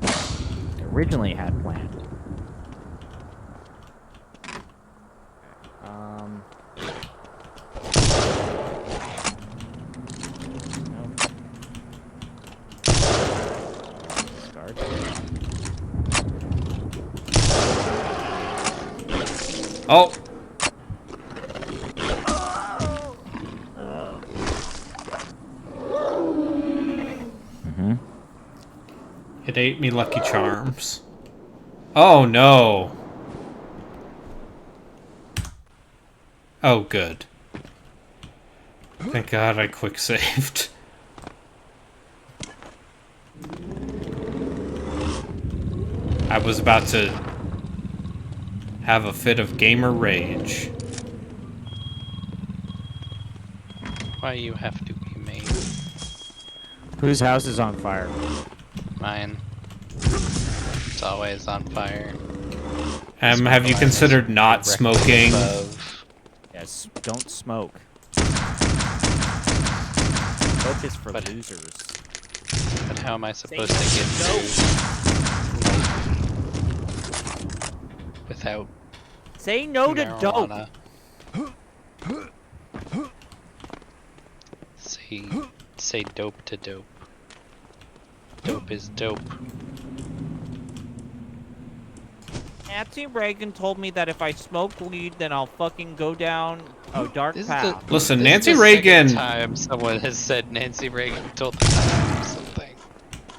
I originally had planned. Discard. Oh. It ate me Lucky Charms. Oh no. Oh good. Thank God I quick saved. I was about to have a fit of gamer rage. Why you have to be made? Whose house is on fire? Mine. It's always on fire. Have you considered not smoking? Yes, don't smoke. Smoke is for losers. But how am I supposed to get through without Say no to dope. marijuana? Say dope to dope. Dope is dope. Nancy Reagan told me that if I smoke weed, then I'll fucking go down a dark path. Listen, This Nancy is the Reagan. second time someone has said Nancy Reagan told them to do something.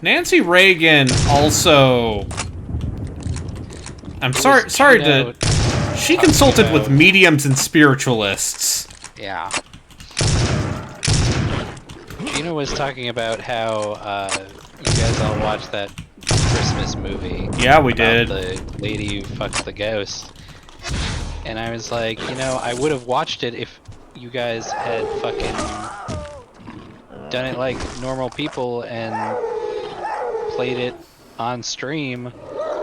Nancy Reagan also. I'm sorry to. She consulted with mediums and spiritualists. Yeah. Gina was talking about how you guys all watched that Christmas movie. Yeah, we about did. The lady who fucks the ghost. And I was like, you know, I would have watched it if you guys had fucking done it like normal people and played it on stream.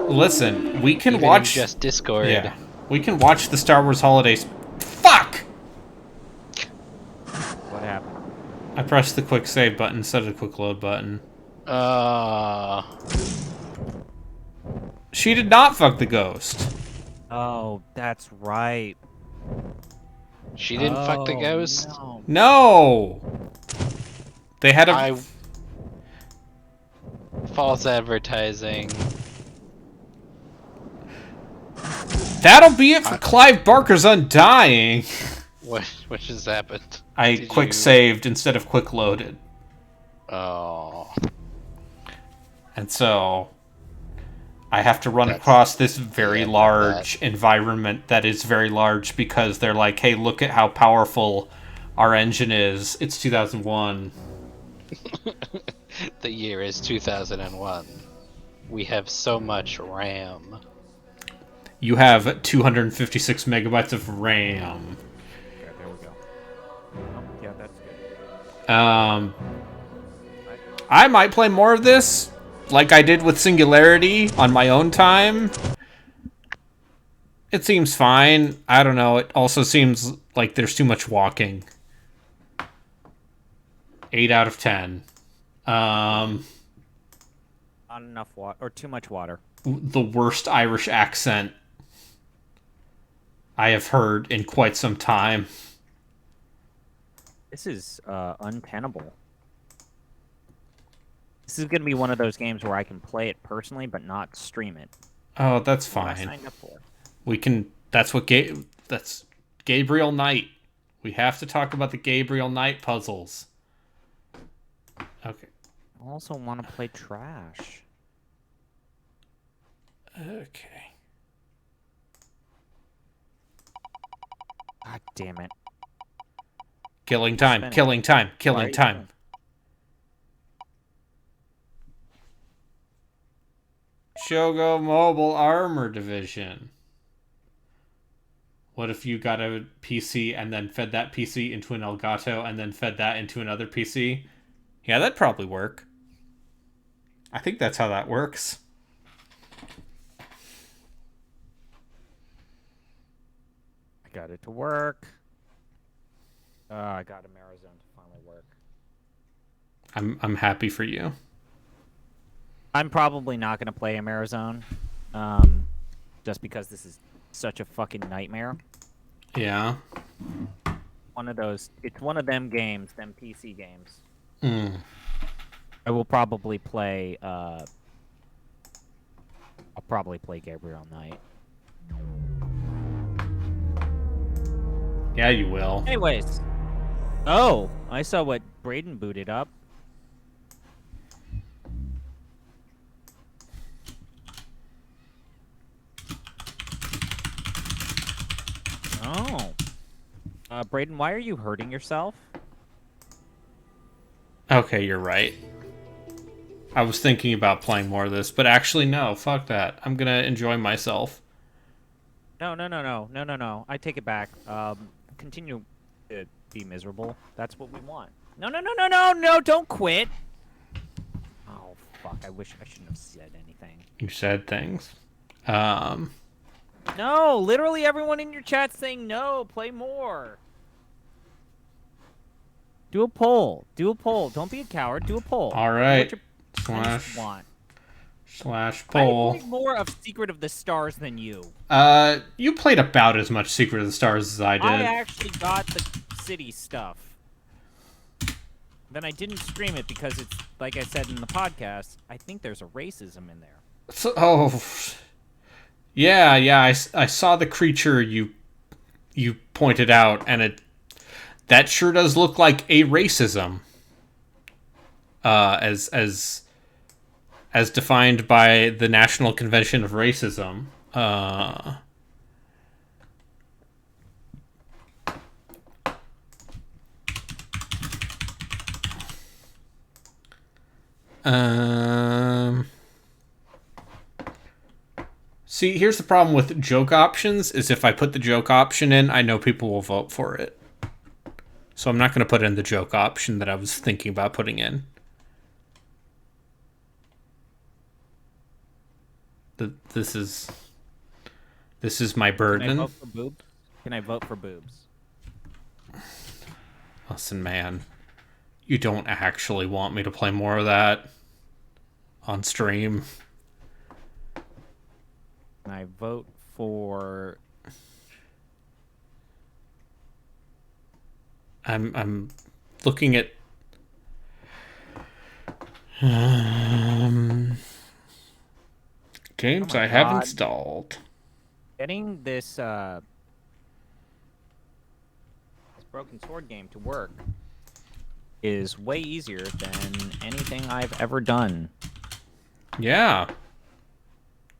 Listen, we can even watch. in just Discord. Yeah, we can watch the Star Wars holidays. Fuck! What happened? I pressed the quick save button instead of the quick load button. She did not fuck the ghost. Oh, that's right. She didn't fuck the ghost? No! They had a... False advertising. That'll be it for Clive Barker's Undying. What just happened? I quick saved instead of quick loaded. Oh. And so I have to run across this very large environment that is very large because they're like, hey, look at how powerful our engine is. It's 2001. The year is 2001. We have so much RAM. You have 256 megabytes of RAM. Okay, there we go. Oh, yeah, that's good. I might play more of this, like I did with Singularity on my own time. It seems fine. I don't know. It also seems Like, there's too much walking. 8 out of 10. Not enough water, or too much water. The worst Irish accent I have heard in quite some time. This is untenable. This is gonna be one of those games where I can play it personally, but not stream it. Oh, that's What I fine. signed up for. We can. That's what. That's Gabriel Knight. We have to talk about the Gabriel Knight puzzles. Okay. I also want to play trash. Okay. God damn it. Killing time. Spinning. Killing time. Why are Killing you time. doing- Shogo Mobile Armor Division. What if you got a PC and then fed that PC into an Elgato and then fed that into another PC? Yeah, that'd probably work. I think that's how that works. I got it to work. I got a Marazone to finally work. I'm happy for you. I'm probably not going to play a Marazone, just because this is such a fucking nightmare. Yeah. One of those. It's one of them games, them PC games. Mm. I will probably play. I'll probably play Gabriel Knight. Yeah, you will. Anyways. Oh, I saw what Braden booted up. Oh. Braden, why are you hurting yourself? Okay, you're right. I was thinking about playing more of this, but actually, no. Fuck that. I'm gonna enjoy myself. No. I take it back. Continue to be miserable. That's what we want. No, don't quit. Oh, fuck. I wish I shouldn't have said anything. You said things. No, literally everyone in your chat's saying no, play more. Do a poll. Don't be a coward. Do a poll. All right. Slash want. Slash poll. I played more of Secret of the Stars than you. You played about as much Secret of the Stars as I did. I actually got the city stuff. Then I didn't stream it because it's, like I said in the podcast, I think there's a racism in there. So, yeah. I saw the creature you pointed out, and that sure does look like a racism. As defined by the National Convention of Racism. See, here's the problem with joke options, is if I put the joke option in, I know people will vote for it. So I'm not going to put in the joke option that I was thinking about putting in. This is my burden. Can I vote for boobs? Can I vote for boobs? Listen, man. You don't actually want me to play more of that on stream. Can I vote for... I'm looking at games I have installed. Getting this Broken Sword game to work is way easier than anything I've ever done. Yeah.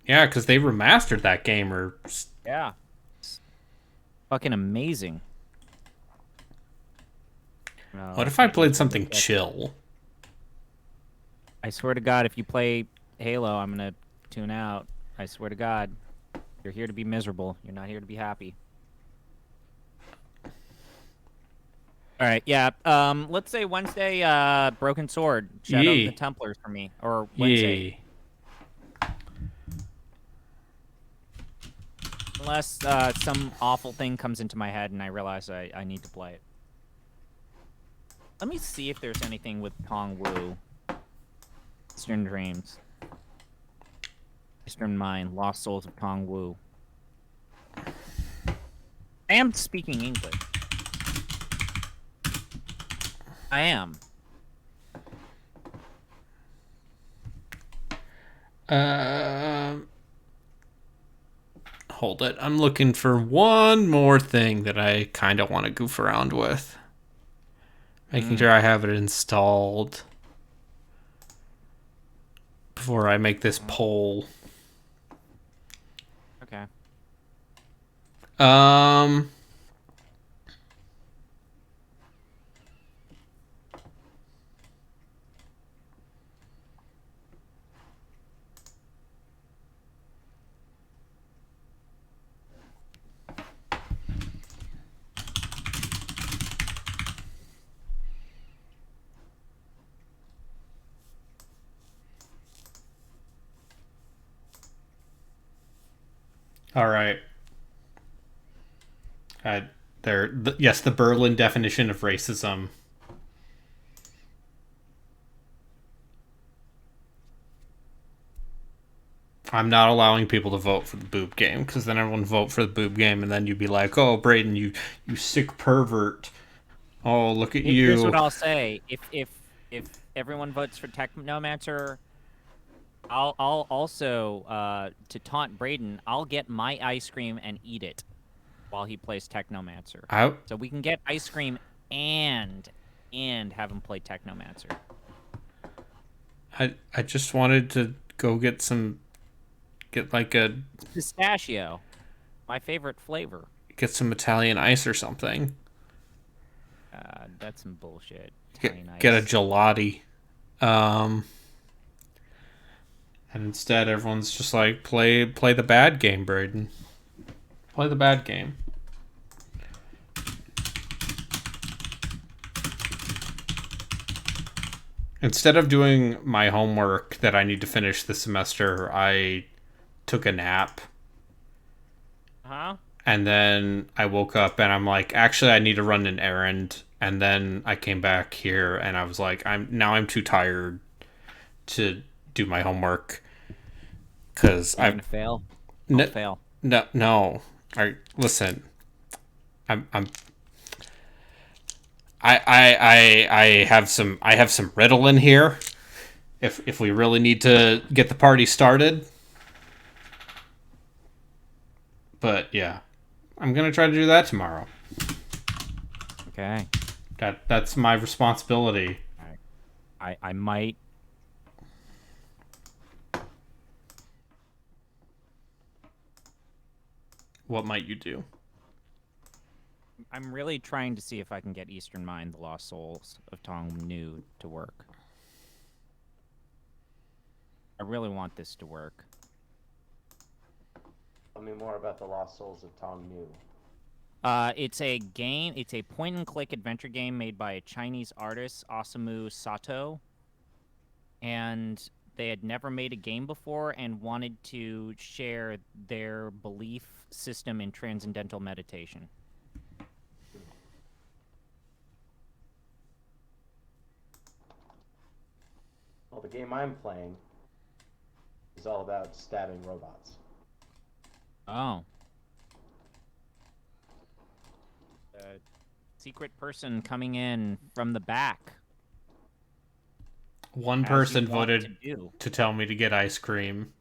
Yeah, because they remastered that game. Yeah. It's fucking amazing. What if I played something chill? I swear to God, if you play Halo, I'm going to tune out. I swear to God. You're here to be miserable. You're not here to be happy. All right, yeah. Let's say Wednesday, Broken Sword. Shadow of the Templars for me. Or Wednesday. Unless some awful thing comes into my head and I realize I need to play it. Let me see if there's anything with Tong Wu. Eastern Dreams. Eastern Mind. Lost Souls of Tong Wu. I am speaking English. I am. Hold it. I'm looking for one more thing that I kind of want to goof around with. Making sure I have it installed before I make this poll. Okay. All right. Yes, the Berlin definition of racism. I'm not allowing people to vote for the boob game because then everyone vote for the boob game and then you'd be like, "Oh, Brayden, you sick pervert. Oh, look at Here's what you." I'll say: if everyone votes for Technomancer, I'll also to taunt Brayden, I'll get my ice cream and eat it while he plays Technomancer. So we can get ice cream and have him play Technomancer. I just wanted to go get like a Pistachio, my favorite flavor. get some Italian ice or something. That's some bullshit. Get a gelati. And instead everyone's just like play the bad game, Braden. Play the bad game. Instead of doing my homework that I need to finish this semester, I took a nap. Huh? And then I woke up and I'm like, actually, I need to run an errand. And then I came back here and I was like, I'm too tired to do my homework because I'm gonna fail. I'll fail. No. Listen. I have some Ritalin here. If we really need to get the party started. But yeah, I'm gonna try to do that tomorrow. Okay. That's my responsibility. I might. What might you do? I'm really trying to see if I can get Eastern Mind, the Lost Souls of Tong New to work. I really want this to work. Tell me more about the Lost Souls of Tong New. It's a game. It's a point-and-click adventure game made by a Chinese artist, Osamu Sato. And they had never made a game before and wanted to share their belief system in transcendental meditation. Well, the game I'm playing is all about stabbing robots. Oh. A secret person coming in from the back. One person voted to tell me to get ice cream.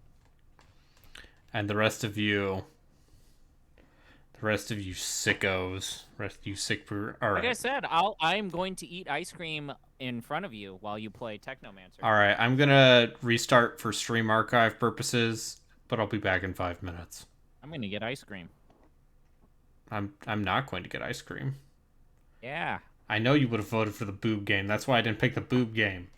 And the rest of you sickos. Alright. Like I said, I'm going to eat ice cream in front of you while you play Technomancer. Alright, I'm gonna restart for stream archive purposes, but I'll be back in 5 minutes. I'm gonna get ice cream. I'm not going to get ice cream. Yeah. I know you would have voted for the boob game. That's why I didn't pick the boob game.